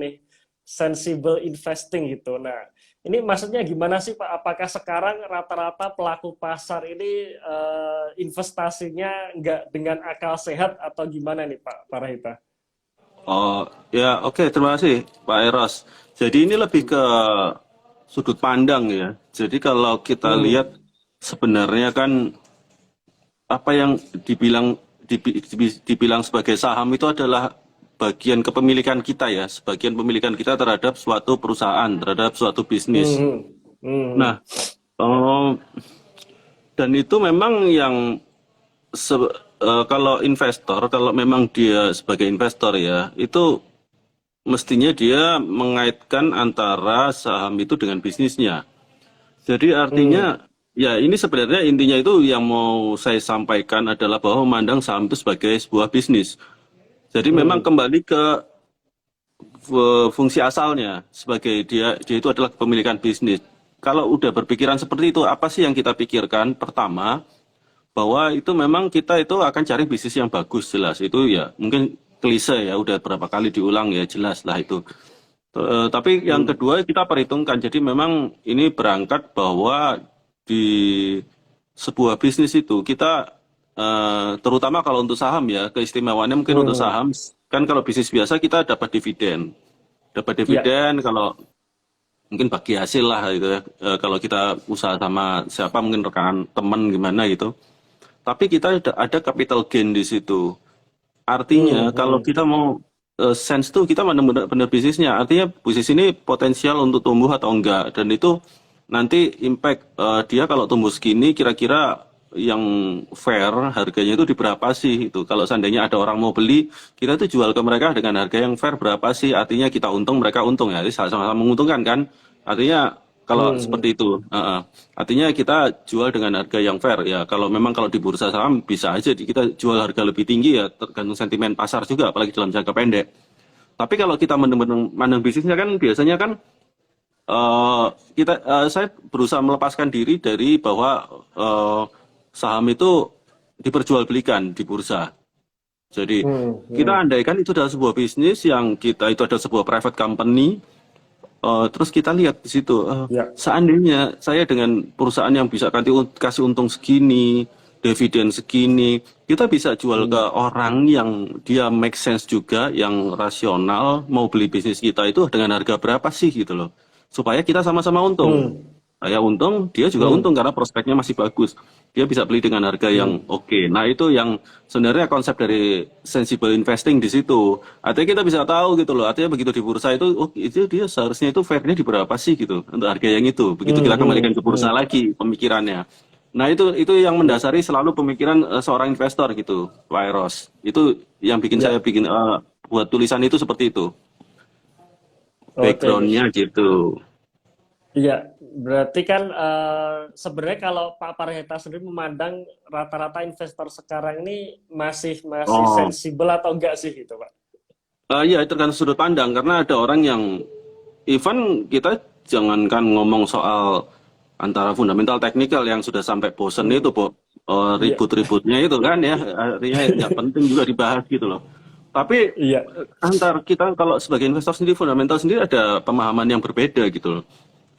nih sensible investing gitu. Nah, ini maksudnya gimana sih Pak? Apakah sekarang rata-rata pelaku pasar ini investasinya nggak dengan akal sehat atau gimana nih Pak Parahita? Oh, ya, oke, terima kasih Pak Eros. Jadi ini lebih ke sudut pandang ya. Jadi kalau kita Hmm, lihat sebenarnya kan apa yang dibilang sebagai saham itu adalah bagian kepemilikan kita ya, sebagian pemilikan kita terhadap suatu perusahaan, terhadap suatu bisnis. hmm, hmm, Nah, eh, dan itu memang yang kalau investor, kalau memang dia sebagai investor ya, itu mestinya dia mengaitkan antara saham itu dengan bisnisnya. Jadi hmm, artinya ya ini sebenarnya intinya itu yang mau saya sampaikan adalah bahwa memandang saham itu sebagai sebuah bisnis. Jadi memang hmm, kembali ke fungsi asalnya sebagai dia itu adalah kepemilikan bisnis. Kalau udah berpikiran seperti itu, apa sih yang kita pikirkan? Pertama, bahwa itu memang kita itu akan cari bisnis yang bagus jelas. Itu ya mungkin klise ya udah berapa kali diulang ya jelas lah itu. Tapi yang hmm, kedua kita perhitungkan. Jadi memang ini berangkat bahwa di sebuah bisnis itu kita terutama kalau untuk saham ya keistimewaannya mungkin untuk hmm. saham kan kalau bisnis biasa kita dapat Ya, dividen kalau mungkin bagi hasil lah gitu ya. Kalau kita usaha sama siapa mungkin rekan teman gimana gitu. Tapi kita ada capital gain di situ. hmm, Artinya kalau hmm, kita mau sense tuh kita benar-benar bisnisnya. Artinya bisnis ini potensial untuk tumbuh atau enggak. Dan itu nanti impact dia kalau tumbuh segini kira-kira yang fair harganya itu di berapa sih itu. Kalau seandainya ada orang mau beli, kita tuh jual ke mereka dengan harga yang fair berapa sih? Artinya kita untung, mereka untung ya. Jadi sama-sama menguntungkan kan? Artinya kalau hmm, hmm. seperti itu, artinya kita jual dengan harga yang fair ya. Kalau di bursa saham bisa aja kita jual harga lebih tinggi ya, tergantung sentimen pasar juga, apalagi dalam jangka pendek. Tapi kalau kita mandang bisnisnya kan biasanya kan eh, saya berusaha melepaskan diri dari bahwa eh, saham itu diperjualbelikan di bursa. Jadi Hmm, kita hmm. andaikan itu adalah sebuah bisnis yang kita itu adalah sebuah private company. Terus kita lihat di situ, Ya, seandainya saya dengan perusahaan yang bisa kasih untung segini, dividen segini, kita bisa jual ke hmm, orang yang dia make sense juga, yang rasional, mau beli bisnis kita itu dengan harga berapa sih gitu loh. Supaya kita sama-sama untung. hmm, Saya untung, dia juga untung hmm, karena prospeknya masih bagus. Dia bisa beli dengan harga yang hmm, oke. Nah, itu yang sebenarnya konsep dari sensible investing di situ. Artinya kita bisa tahu gitu loh. Artinya begitu di bursa itu, oh itu dia seharusnya itu fairnya di berapa sih gitu untuk harga yang itu. Begitu hmm, kita kembalikan hmm, ke bursa hmm. lagi pemikirannya. Nah, itu yang Ya, mendasari selalu pemikiran seorang investor gitu, Pak Eros. Itu yang bikin saya ya. bikin buat tulisan itu seperti itu. Oke, oke. Backgroundnya gitu. Iya, berarti kan sebenarnya kalau Pak Parheta sendiri memandang rata-rata investor sekarang ini masih masih Oh, sensibel atau enggak sih gitu, Pak? iya tergantung sudut pandang karena ada orang yang even kita jangankan ngomong soal antara fundamental teknikal yang sudah sampai bosen itu, Hmm, iya, ribut-ributnya itu kan ya, artinya nggak penting juga dibahas gitu loh. Tapi iya. antar kita kalau sebagai investor sendiri fundamental sendiri ada pemahaman yang berbeda gitu loh.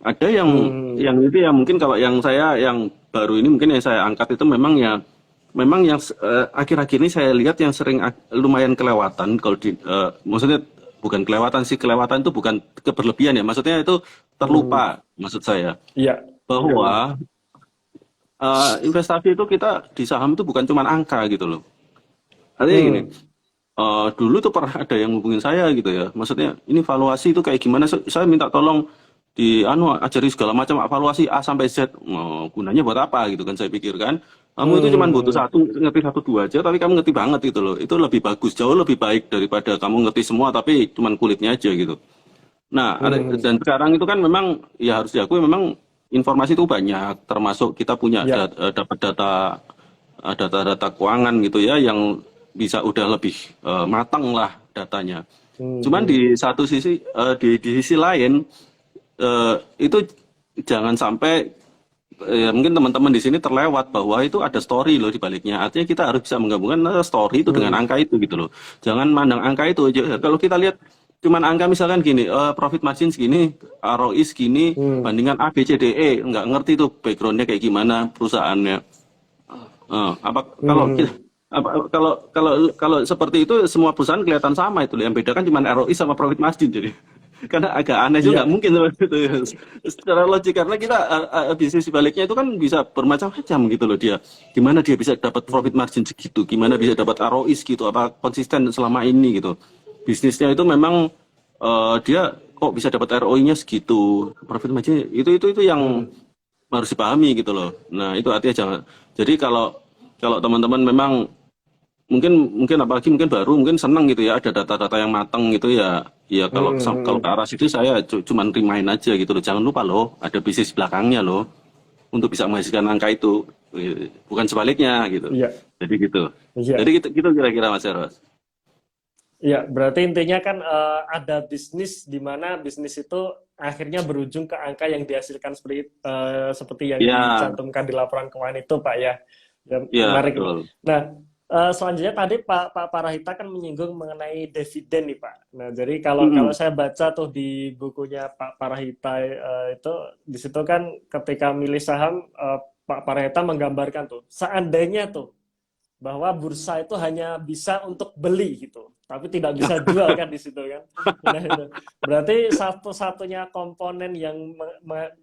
Ada Hmm, yang itu ya mungkin kalau yang saya yang baru ini mungkin yang saya angkat itu memang yang akhir-akhir ini saya lihat yang sering lumayan kelewatan kalau maksudnya bukan kelewatan sih, kelewatan itu bukan keberlebihan ya, maksudnya itu hmm, terlupa maksud saya iya, iya. bahwa investasi itu kita di saham itu bukan cuma angka gitu loh. Artinya gini, Hmm, dulu tuh pernah ada yang hubungin saya gitu ya. Maksudnya ini valuasi itu kayak gimana? Saya minta tolong ajari segala macam valuasi A sampai Z. Oh, gunanya buat apa gitu kan saya pikir kan. Kamu itu cuma butuh hmm, satu, ngerti satu dua aja, tapi kamu ngerti banget gitu loh. Itu lebih bagus, jauh lebih baik daripada kamu ngerti semua tapi cuma kulitnya aja gitu. Nah, hmm, dan sekarang itu kan memang ya harus diakui memang informasi itu banyak, termasuk kita punya ya, dapat data-data keuangan gitu ya yang bisa udah lebih matang lah datanya. hmm, Cuman hmm, di satu sisi di sisi lain itu jangan sampai mungkin teman-teman di sini terlewat bahwa itu ada story loh di baliknya. Artinya kita harus bisa menggabungkan story itu dengan hmm, angka itu gitu loh. Jangan mandang angka itu aja. Kalau kita lihat cuman angka misalkan gini, profit margin segini, ROI segini, bandingan A, B, C, D, E, nggak ngerti tuh backgroundnya kayak gimana perusahaannya. Apa kalau Hmm. kalau seperti itu semua perusahaan kelihatan sama itu, yang beda kan cuma ROI sama profit margin jadi karena agak aneh juga Iya, mungkin seperti itu ya. Secara logik karena kita bisnis sebaliknya itu kan bisa bermacam-macam gitu loh dia. Gimana dia bisa dapat profit margin segitu, gimana bisa dapat ROI segitu, apa konsisten selama ini gitu. Bisnisnya itu memang dia kok bisa dapat ROI-nya segitu, profit margin itu yang hmm. harus dipahami gitu loh. Nah, itu artinya jangan. Jadi kalau kalau teman-teman memang mungkin mungkin apalagi mungkin baru mungkin senang gitu ya ada data-data yang matang gitu ya. Ya kalau Hmm. kalau Hmm. ke arah situ saya cuman remind aja gitu loh. Jangan lupa loh ada bisnis belakangnya loh untuk bisa menghasilkan angka itu. Bukan sebaliknya gitu. Iya, Jadi gitu. Jadi iya. gitu kira-kira Mas Eros. Iya, berarti intinya kan ada bisnis di mana bisnis itu akhirnya berujung ke angka yang dihasilkan seperti yang Ya, dicantumkan di laporan keuangan itu, Pak ya. Ya, ya menarik ini. betul. Nah, selanjutnya tadi Pak Parahita kan menyinggung mengenai dividen nih, Pak. Nah, jadi kalau kalau Mm-mm. saya baca tuh di bukunya Pak Parahita itu di situ kan ketika milih saham Pak Parahita menggambarkan tuh seandainya tuh bahwa bursa itu hanya bisa untuk beli gitu, tapi tidak bisa jual kan di situ kan. Nah, itu. Berarti satu-satunya komponen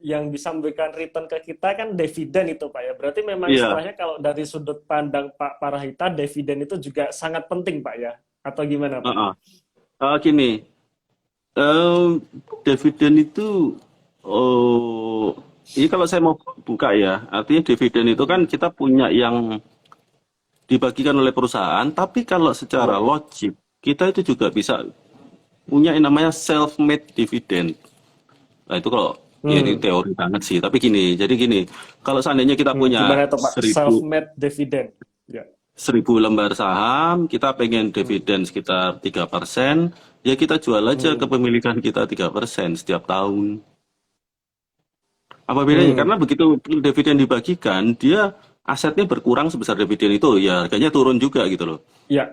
yang bisa memberikan return ke kita kan dividen itu Pak ya. Berarti memang Iya. istilahnya kalau dari sudut pandang Pak Parahita dividen itu juga sangat penting Pak ya. Atau gimana Pak? Heeh. Gini, dividen itu, oh, ini kalau saya mau buka ya, artinya dividen itu kan kita punya yang dibagikan oleh perusahaan, tapi kalau secara Iya. logik, kita itu juga bisa punya yang namanya self-made dividend. Nah itu kalau, ya ini Hmm. teori banget sih, tapi gini, jadi gini, kalau seandainya kita punya Gimana itu Pak? 1000 Self-made dividend. Ya. 1.000 lembar saham, kita pengen Hmm. dividen sekitar 3%, ya kita jual aja Hmm. kepemilikan kita 3% setiap tahun. Apa bedanya? Karena Hmm. begitu dividen dibagikan, dia asetnya berkurang sebesar dividen itu, ya harganya turun juga gitu loh. Ya.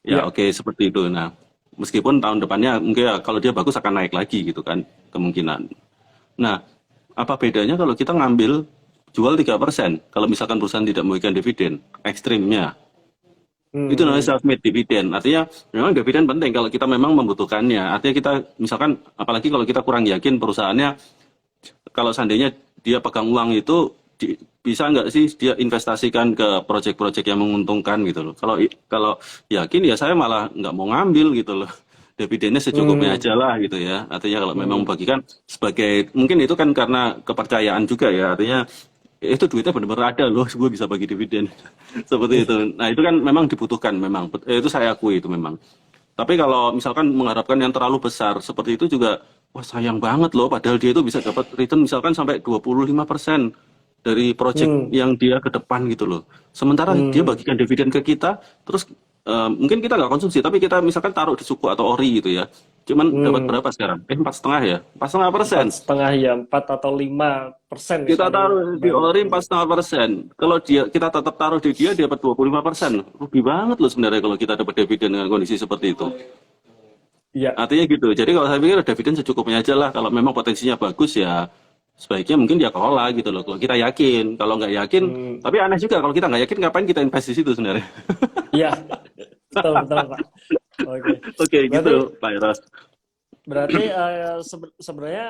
Ya Ya. oke seperti itu. Nah, meskipun tahun depannya mungkin ya, kalau dia bagus akan naik lagi gitu kan, kemungkinan. Nah, apa bedanya kalau kita ngambil jual 3%? Kalau misalkan perusahaan tidak memberikan dividen, ekstrimnya. Itu namanya Hmm. self-made dividend. Artinya memang dividen penting kalau kita memang membutuhkannya. Artinya kita misalkan apalagi kalau kita kurang yakin perusahaannya, kalau seandainya dia pegang uang itu bisa nggak sih dia investasikan ke proyek-proyek yang menguntungkan gitu loh. Kalau kalau yakin ya saya malah nggak mau ngambil gitu loh. Dividennya secukupnya Hmm. aja lah gitu ya. Artinya kalau memang Hmm. membagikan sebagai mungkin itu kan karena kepercayaan juga ya. Artinya itu duitnya benar-benar ada loh, gue bisa bagi dividen seperti itu. Nah itu kan memang dibutuhkan memang. Itu saya akui itu memang. Tapi kalau misalkan mengharapkan yang terlalu besar seperti itu juga, wah sayang banget loh. Padahal dia itu bisa dapat return misalkan sampai 25% dari project Hmm. yang dia ke depan gitu loh. Sementara dia Hmm. bagikan dividen ke kita, terus mungkin kita nggak konsumsi, tapi kita misalkan taruh di suku atau ori gitu ya. Cuman dapat Hmm. berapa sekarang? 4,5 ya? 4,5%. 4,5 ya, 4 atau 5% Kita misalnya taruh di banyak. ori 4,5%. Kalau kita tetap taruh di dia dapat 25%. Rugi banget loh sebenarnya kalau kita dapat dividen dengan kondisi seperti itu. Iya. Artinya gitu. Jadi kalau saya pikir dividen secukupnya aja lah. Kalau memang potensinya bagus ya sebaiknya mungkin dia kelola gitu loh. Kalau kita yakin, kalau nggak yakin, Hmm. tapi aneh juga kalau kita nggak yakin ngapain kita invest di situ sebenarnya. Iya, betul betul Pak. Oke. Oke Berarti gitu Pak Eros. berarti sebenarnya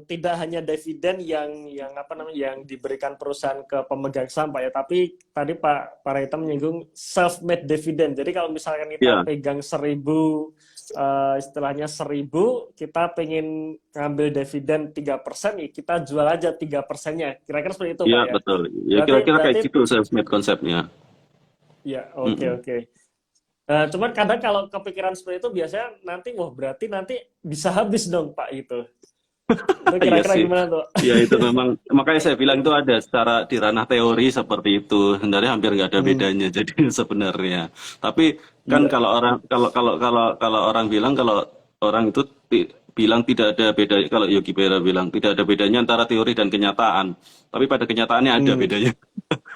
tidak hanya dividen yang apa namanya yang diberikan perusahaan ke pemegang saham Pak ya, tapi tadi Pak Raita menyinggung self-made dividend. Jadi kalau misalkan kita Ya, pegang 1.000 istilahnya 1.000, kita pengen ngambil dividen 3%, ya kita jual aja 3%-nya. Kira-kira seperti itu Pak ya ya. betul. Ya Berarti kira-kira kayak berarti gitu self-made konsepnya. ya, oke Mm-mm. oke. Cuman kadang kalau kepikiran seperti itu biasanya nanti, wah berarti nanti bisa habis dong Pak itu. Itu Iya kira-kira sih. gimana tuh? Ya itu memang makanya saya bilang itu ada secara di ranah teori seperti itu. Sebenarnya hampir nggak ada Hmm, bedanya jadi sebenarnya. Tapi kan iya. kalau orang kalau orang bilang kalau orang itu bilang tidak ada beda kalau Yogi Berra bilang tidak ada bedanya antara teori dan kenyataan. Tapi pada kenyataannya ada Hmm, bedanya.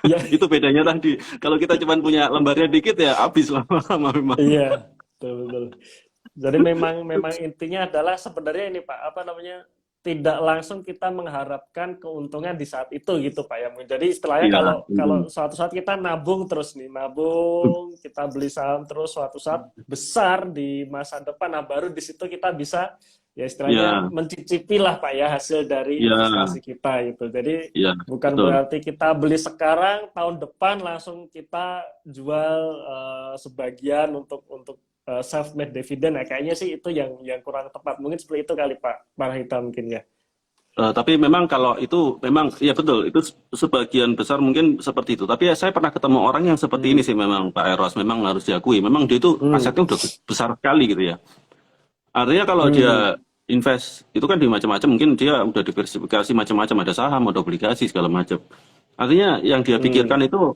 iya, Itu bedanya tadi. Kalau kita cuma punya lembarnya dikit ya habis lama-lama memang. iya, betul betul. Jadi memang intinya adalah sebenarnya ini Pak, apa namanya, tidak langsung kita mengharapkan keuntungan di saat itu gitu Pak ya. Jadi istilahnya Iya. kalau kalau suatu saat kita nabung terus nih, nabung, kita beli saham terus suatu saat besar di masa depan, nah baru di situ kita bisa ya istilahnya Iya. mencicipi lah Pak ya hasil dari Iya. investasi kita gitu. Jadi Iya. bukan Betul. berarti kita beli sekarang, tahun depan langsung kita jual sebagian untuk self made dividend ya, kayaknya sih itu yang kurang tepat, mungkin seperti itu kali Pak Marhita mungkin ya. Tapi memang kalau itu memang ya betul itu sebagian besar mungkin seperti itu. Tapi ya saya pernah ketemu orang yang seperti ini sih memang Pak Eros, memang harus diakui. Memang dia itu asetnya udah besar sekali gitu ya. Artinya kalau dia invest itu kan di macam-macam, mungkin dia udah diversifikasi macam-macam, ada saham, ada obligasi segala macam. Artinya yang dia pikirkan itu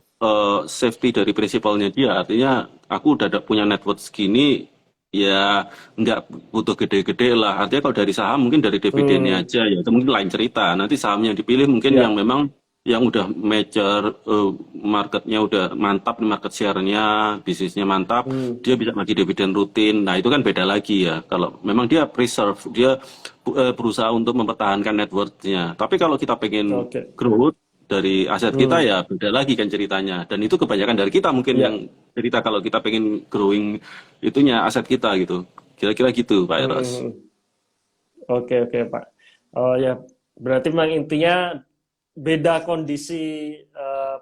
safety dari prinsipalnya dia. Artinya aku udah punya net worth segini, ya nggak butuh gede-gede lah. Artinya kalau dari saham mungkin dari dividennya aja ya, itu mungkin lain cerita. Nanti sahamnya yang dipilih mungkin Ya. yang memang yang udah mature, marketnya udah mantap, market share-nya, bisnisnya mantap, dia bisa bagi dividen rutin. Nah itu kan beda lagi ya. Kalau memang dia preserve, dia berusaha untuk mempertahankan net worth-nya. Tapi kalau kita pengen Oke. growth dari aset kita ya beda lagi kan ceritanya. Dan itu kebanyakan dari kita mungkin Ya. yang cerita kalau kita pengen growing itunya aset kita gitu. Kira-kira gitu Pak Eros. Oke Pak. Oh ya, berarti memang intinya beda kondisi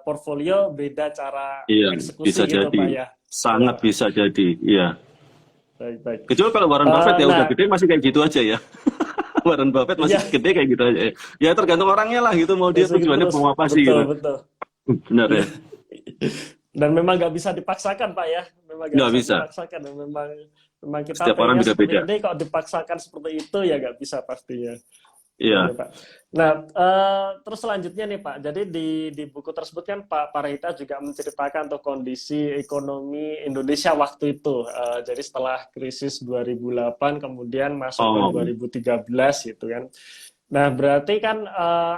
portfolio, beda cara Iya, eksekusi bisa gitu Pak jadi. ya. Sangat bisa jadi, iya. Baik. Kecuali kalau Warren Buffett ya udah Nah, gede masih kayak gitu aja ya. Warren Buffett masih iya, gede kayak gitu aja. Ya tergantung orangnya lah gitu, mau dia masih gitu tujuannya terus. mau apa sih Betul, gitu. betul. Benar ya? Dan memang nggak bisa dipaksakan Pak ya, memang nggak Nggak bisa bisa. dipaksakan. Memang kita Setiap orang pengennya seperti beda-beda. ini, kok dipaksakan seperti itu ya nggak bisa pastinya. Oke Iya. Pak. Nah, terus selanjutnya nih Pak, jadi di buku tersebut kan Pak Parahita juga menceritakan tuh kondisi ekonomi Indonesia waktu itu. Jadi setelah krisis 2008 kemudian masuk ke Oh, 2013 gitu kan. Nah, berarti kan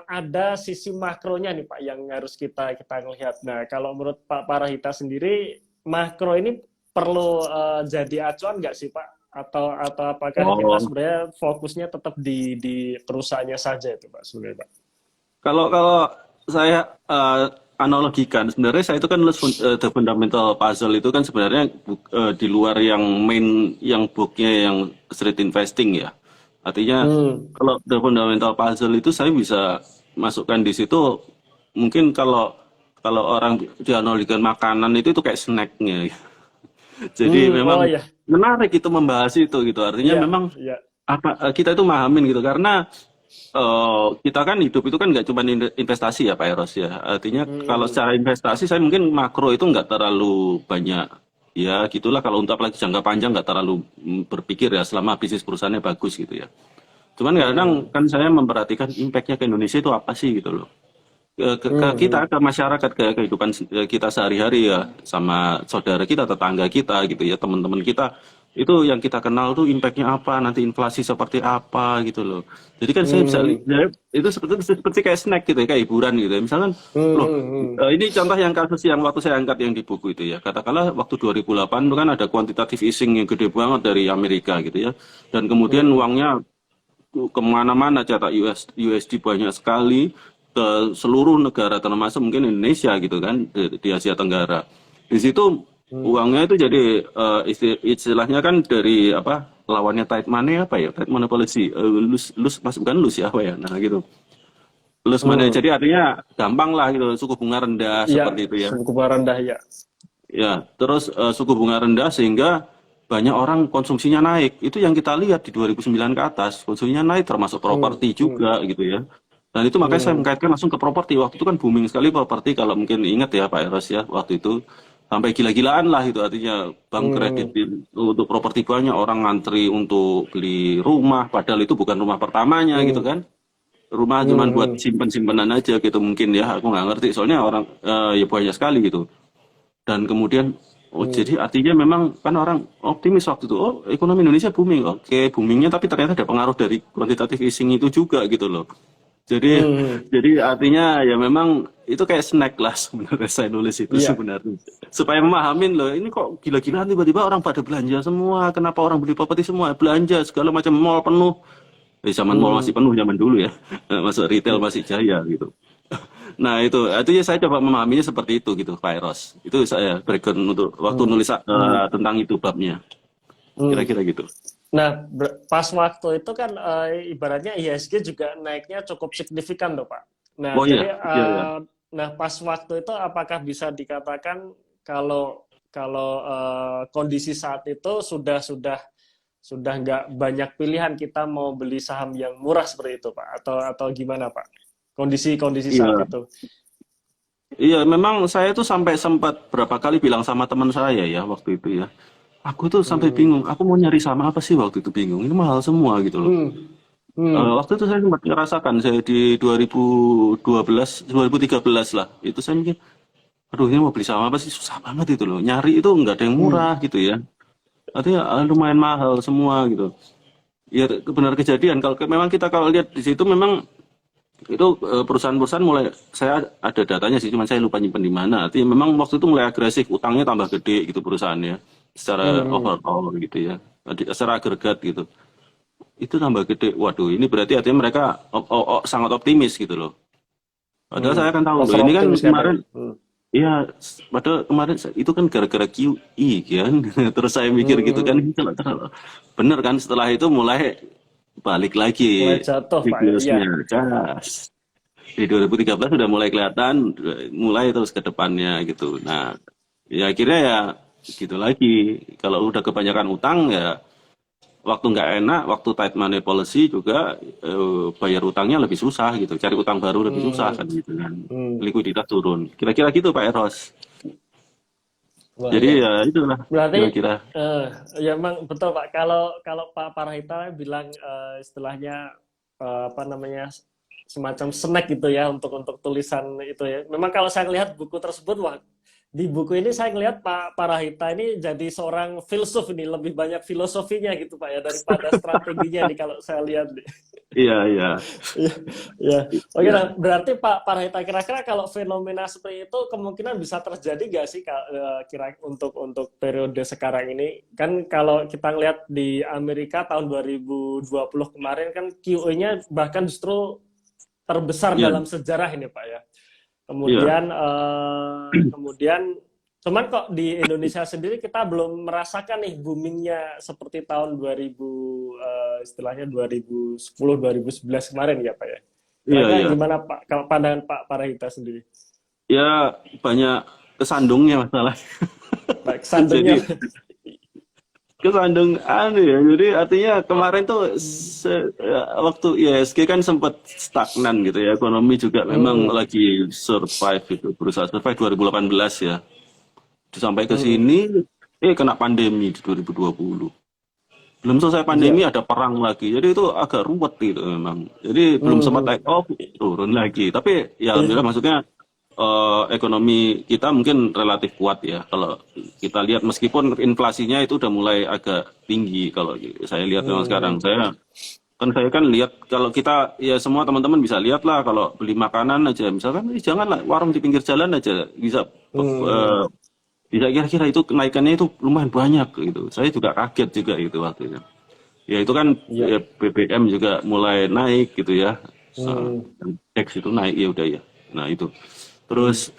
ada sisi makronya nih Pak yang harus kita lihat. Nah, kalau menurut Pak Parahita sendiri, makro ini perlu jadi acuan nggak sih Pak? Atau apakah kita oh. sebenarnya fokusnya tetap di perusahaannya saja itu Pak sebenarnya Pak? Kalau saya analogikan, sebenarnya saya itu kan the fundamental puzzle itu kan sebenarnya di luar yang main, yang booknya yang street investing ya. Artinya kalau the fundamental puzzle itu saya bisa masukkan di situ, mungkin kalau kalau orang dianalogikan makanan itu kayak snacknya. Jadi Oh memang ya, menarik itu membahas itu gitu. Artinya iya, memang iya. apa kita itu mahamin gitu karena kita kan hidup itu kan nggak cuma investasi ya Pak Eros ya. Artinya kalau secara investasi saya mungkin makro itu nggak terlalu banyak. Ya gitulah kalau untuk apalagi jangka panjang nggak terlalu berpikir ya selama bisnis perusahaannya bagus gitu ya. Cuman kadang kan saya memperhatikan impact-nya ke Indonesia itu apa sih gitu loh. Ke kita, ke masyarakat, ke kehidupan kita sehari-hari ya, sama saudara kita, tetangga kita gitu ya, teman-teman kita. Itu yang kita kenal tuh impact-nya apa, nanti inflasi seperti apa gitu loh. Jadi kan saya bisa lihat itu seperti kayak snack gitu ya, kayak hiburan gitu ya. Misalkan, loh, ini contoh yang kasus yang waktu saya angkat yang di buku itu ya. Katakanlah waktu 2008 itu kan ada quantitative easing yang gede banget dari Amerika gitu ya. Dan kemudian uangnya kemana-mana, cetak USD banyak sekali ke seluruh negara termasuk mungkin Indonesia gitu kan di Asia Tenggara. Di situ uangnya itu jadi istilahnya kan dari apa lawannya tight money apa ya, tight money policy, bukan loose ya apa ya, nah gitu. Loose money jadi artinya gampang lah gitu, suku bunga rendah Iya, seperti itu ya. suku bunga rendah ya. Ya, terus suku bunga rendah sehingga banyak orang konsumsinya naik. Itu yang kita lihat di 2009 ke atas, konsumsinya naik termasuk properti juga gitu ya. Dan itu makanya saya mengkaitkan langsung ke properti. Waktu itu kan booming sekali properti, kalau mungkin ingat ya Pak Eros ya, waktu itu sampai gila-gilaan lah itu, artinya bank kredit untuk properti banyak, orang ngantri untuk beli rumah, padahal itu bukan rumah pertamanya gitu kan. Rumah cuma buat simpen-simpenan aja gitu mungkin ya, aku nggak ngerti. Soalnya orang ya banyak sekali gitu. Dan kemudian jadi artinya memang kan orang optimis waktu itu, oh ekonomi Indonesia booming, oke boomingnya tapi ternyata ada pengaruh dari quantitative easing itu juga gitu loh. Jadi Hmm, jadi artinya ya memang itu kayak snack lah sebenarnya saya nulis itu iya. sebenarnya. Supaya memahamin loh, ini kok gila-gilaan tiba-tiba orang pada belanja semua. Kenapa orang beli properti semua? Belanja segala macam mall penuh. Zaman mall masih Hmm, penuh zaman dulu ya. Masuk retail iya. masih jaya gitu. Nah itu ya saya coba memahaminya seperti itu gitu, Pak Eros. Itu saya background untuk waktu Hmm, nulis hmm, tentang itu babnya. hmm. Kira-kira gitu. Nah, pas waktu itu kan ibaratnya IHSG juga naiknya cukup signifikan tuh, Pak. Nah, Oh iya, jadi iya ya. nah pas waktu itu apakah bisa dikatakan kalau kalau kondisi saat itu sudah nggak banyak pilihan kita mau beli saham yang murah seperti itu, Pak? Atau gimana, Pak? Kondisi saat Iya, itu. iya memang saya tuh sampai sempat berapa kali bilang sama teman saya ya waktu itu ya. Aku tuh sampai Hmm, bingung, aku mau nyari saham apa sih waktu itu bingung. Ini mahal semua gitu loh. hmm, hmm, Waktu itu saya sempat ngerasakan, saya di 2012, 2013 lah. Itu saya mikir, aduh ini mau beli saham apa sih? Susah banget itu loh. Nyari itu nggak ada yang hmm, murah gitu ya. Artinya lumayan mahal semua gitu. Ya benar kejadian. Kalau memang kita kalau lihat di situ memang itu perusahaan-perusahahan mulai, saya ada datanya sih, cuman saya lupa nyimpen di mana. Artinya memang waktu itu mulai agresif, utangnya tambah gede gitu perusahaannya, secara hmm, overall gitu ya, secara agregat gitu. Itu tambah gede. Waduh, ini berarti artinya mereka sangat optimis gitu loh. Padahal hmm. saya kan tahu loh, Over ini kan optimis katanya. kemarin, ya, padahal kemarin itu kan gara-gara QE kan. Terus saya mikir gitu kan, Hmm, ini bener kan setelah itu mulai balik lagi mulai jatuh, Pak ya. Iya. siklusnya. Gas. Di 2013 sudah mulai kelihatan, mulai terus ke depannya gitu. Nah, ya akhirnya ya gitu lagi. Kalau udah kebanyakan utang ya waktu nggak enak, waktu tight money policy juga bayar utangnya lebih susah gitu. Cari utang baru lebih susah Hmm, kan gitu kan. hmm. Likuiditas turun. Kira-kira gitu Pak Eros. Wah, Jadi ini ya itulah berarti kira-kira. eh, ya memang betul Pak. Kalau kalau Pak Parahita bilang istilahnya apa namanya semacam snack gitu ya untuk tulisan itu ya. Memang kalau saya lihat buku tersebut, wah di buku ini saya ngelihat Pak Parahita ini jadi seorang filsuf ini lebih banyak filosofinya gitu Pak ya daripada strateginya nih kalau saya lihat. Iya, iya. Iya, iya. Oke, Iya. nah, berarti Pak Parhita kira-kira kalau fenomena seperti itu kemungkinan bisa terjadi nggak sih kira untuk periode sekarang ini? Kan kalau kita lihat di Amerika tahun 2020 kemarin kan QE-nya bahkan justru terbesar Iya, dalam sejarah ini Pak ya. iya. Kemudian cuman kok di Indonesia sendiri kita belum merasakan nih boomingnya seperti tahun 2000 istilahnya 2010 2011 kemarin ya Pak ya. Iya, Kira-kira iya. gimana Pak kalau pandangan Pak Parahita sendiri? Ya banyak kesandungnya masalah. Baik, sandungnya. Jadi kesandung anu ya, jadi artinya kemarin tuh waktu ISG kan sempat stagnan gitu ya, ekonomi juga memang Hmm, lagi survive itu, berusaha survive 2018 ya, sampai ke hmm, sini, kena pandemi di 2020. Belum selesai pandemi iya. ada perang lagi, jadi itu agak ruwet gitu memang. Jadi belum sempat Hmm, take off, turun lagi. Tapi ya alhamdulillah iya. maksudnya ekonomi kita mungkin relatif kuat ya. Kalau kita lihat meskipun inflasinya itu udah mulai agak tinggi kalau saya lihat memang sekarang. Hmm, Saya kan lihat kalau kita ya semua teman-teman bisa lihat lah kalau beli makanan aja misalkan janganlah warung di pinggir jalan aja bisa hmm, bisa kira-kira itu kenaikannya itu lumayan banyak gitu. Saya juga kaget juga itu waktu itu. Ya itu kan iya. ya, BBM juga mulai naik gitu ya. Hmm, X itu naik ya udah ya. Nah itu. hmm. Terus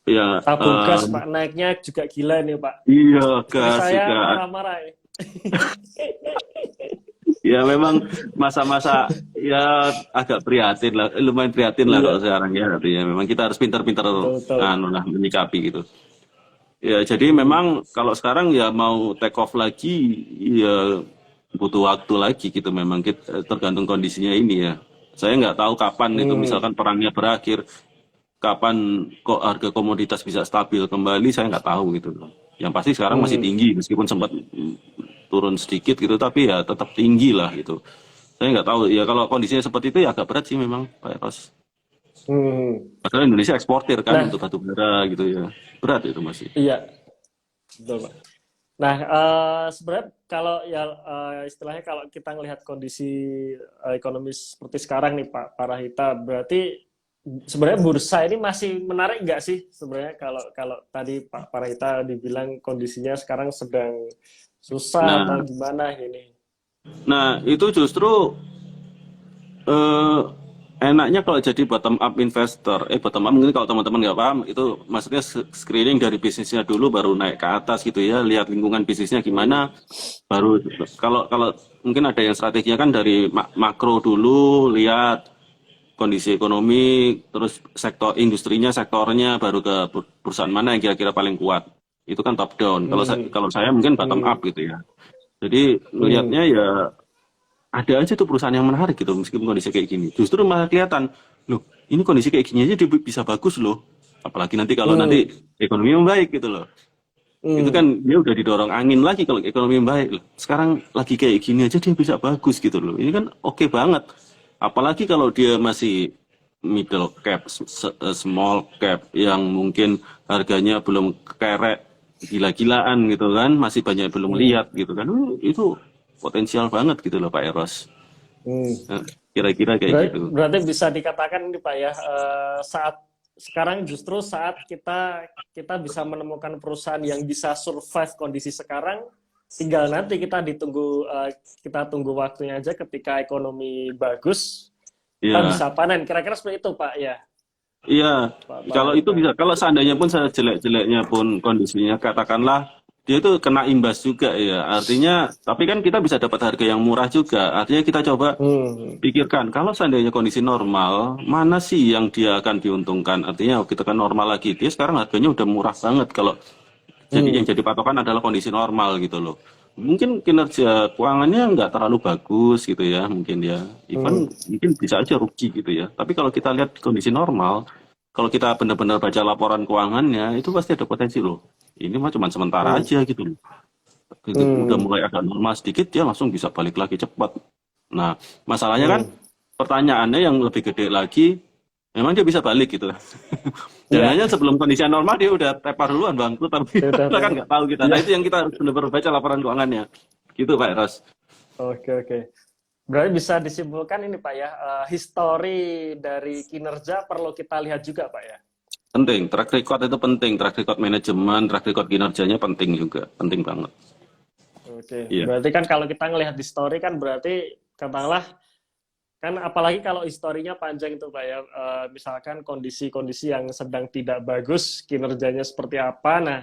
ya Tabung gas Pak naiknya juga gila nih Pak. iya Istri gas saya juga. marah-marah ya. Ya memang masa-masa ya agak prihatin lah, lumayan prihatin lah kalau Iya, sekarang ya artinya memang kita harus pintar-pintar betul betul. anu lah menyikapi gitu. Ya jadi Hmm, memang kalau sekarang ya mau take off lagi ya butuh waktu lagi gitu memang kita tergantung kondisinya ini ya. Saya nggak tahu kapan itu hmm, misalkan perangnya berakhir, kapan kok harga komoditas bisa stabil kembali saya nggak tahu gitu loh. Yang pasti sekarang masih hmm, tinggi meskipun sempat turun sedikit gitu tapi ya tetap tinggi lah gitu. Saya nggak tahu ya kalau kondisinya seperti itu ya agak berat sih memang Pak Eros. hmm. Padahal Indonesia eksportir kan Nah, untuk batu bara gitu ya. Berat itu masih. iya, betul Pak. Nah, sebenarnya kalau ya istilahnya kalau kita ngelihat kondisi ekonomi seperti sekarang nih Pak Parahita, berarti sebenarnya bursa ini masih menarik nggak sih sebenarnya kalau kalau tadi Pak Parahita dibilang kondisinya sekarang sedang susah atau Nah, gimana ini? nah itu justru eh enaknya kalau jadi bottom up investor. Bottom up mungkin kalau teman-teman nggak paham, itu maksudnya screening dari bisnisnya dulu baru naik ke atas gitu ya, lihat lingkungan bisnisnya Hmm. gimana, baru kalau kalau mungkin ada yang strateginya kan dari makro dulu, lihat kondisi ekonomi, terus sektor industrinya, sektornya, baru ke perusahaan mana yang kira-kira paling kuat. Itu kan top down. Hmm. Kalau saya mungkin bottom up Hmm. gitu ya. Jadi Hmm. melihatnya ya ada aja tuh perusahaan yang menarik gitu meskipun kondisi kayak gini. Justru malah kelihatan, loh ini kondisi kayak gini aja dia bisa bagus loh. Apalagi nanti kalau nanti Hmm. ekonomi membaik gitu loh. Itu Hmm. kan dia udah didorong angin lagi kalau ekonomi membaik loh. Sekarang lagi kayak gini aja dia bisa bagus gitu loh. Ini kan oke banget. Apalagi kalau dia masih middle cap, small cap yang mungkin harganya belum kerek gila-gilaan gitu kan, masih banyak belum Hmm. lihat gitu kan. Itu potensial banget gitu loh Pak Eros. Hmm. Nah, kira-kira kayak gitu. Berarti bisa dikatakan ini Pak ya, saat sekarang justru saat kita kita bisa menemukan perusahaan yang bisa survive kondisi sekarang, tinggal nanti kita tunggu waktunya aja ketika ekonomi bagus, kita Iya, bisa panen. Kira-kira seperti itu Pak ya, iya. Pak Kalau itu Parahita. bisa, kalau seandainya pun sejelek-jeleknya pun kondisinya, katakanlah dia itu kena imbas juga ya. Artinya, tapi kan kita bisa dapat harga yang murah juga. Artinya kita coba Hmm. pikirkan, kalau seandainya kondisi normal, mana sih yang dia akan diuntungkan? Artinya kita kan normal lagi. Dia sekarang harganya udah murah banget kalau jadi yang Hmm. jadi patokan adalah kondisi normal gitu loh. Mungkin kinerja keuangannya nggak terlalu bagus gitu ya, mungkin ya. Hmm. Even mungkin bisa aja rugi gitu ya. Tapi kalau kita lihat kondisi normal, kalau kita benar-benar baca laporan keuangannya, itu pasti ada potensi loh. Ini mah cuma sementara Hmm. aja gitu loh. Begitu udah Hmm. mulai agak normal sedikit, dia langsung bisa balik lagi cepat. Nah, masalahnya kan Hmm. pertanyaannya yang lebih gede lagi, memang dia bisa balik gitu. Ya, Jangan-jangan sebelum kondisi normal dia udah tepar duluan bangkrut, tapi ya udah kita kan Pak. nggak tahu kita. Nah Ya, itu yang kita harus benar-benar baca laporan keuangannya. Gitu Pak Eros. oke oke. Berarti bisa disimpulkan ini Pak ya, histori dari kinerja perlu kita lihat juga Pak ya. Penting, track record itu penting. Track record manajemen, track record kinerjanya penting juga. Penting banget. Oke, Iya. berarti kan kalau kita ngelihat di story kan berarti katakanlah kan apalagi kalau historinya panjang itu Pak ya, misalkan kondisi-kondisi yang sedang tidak bagus kinerjanya seperti apa, nah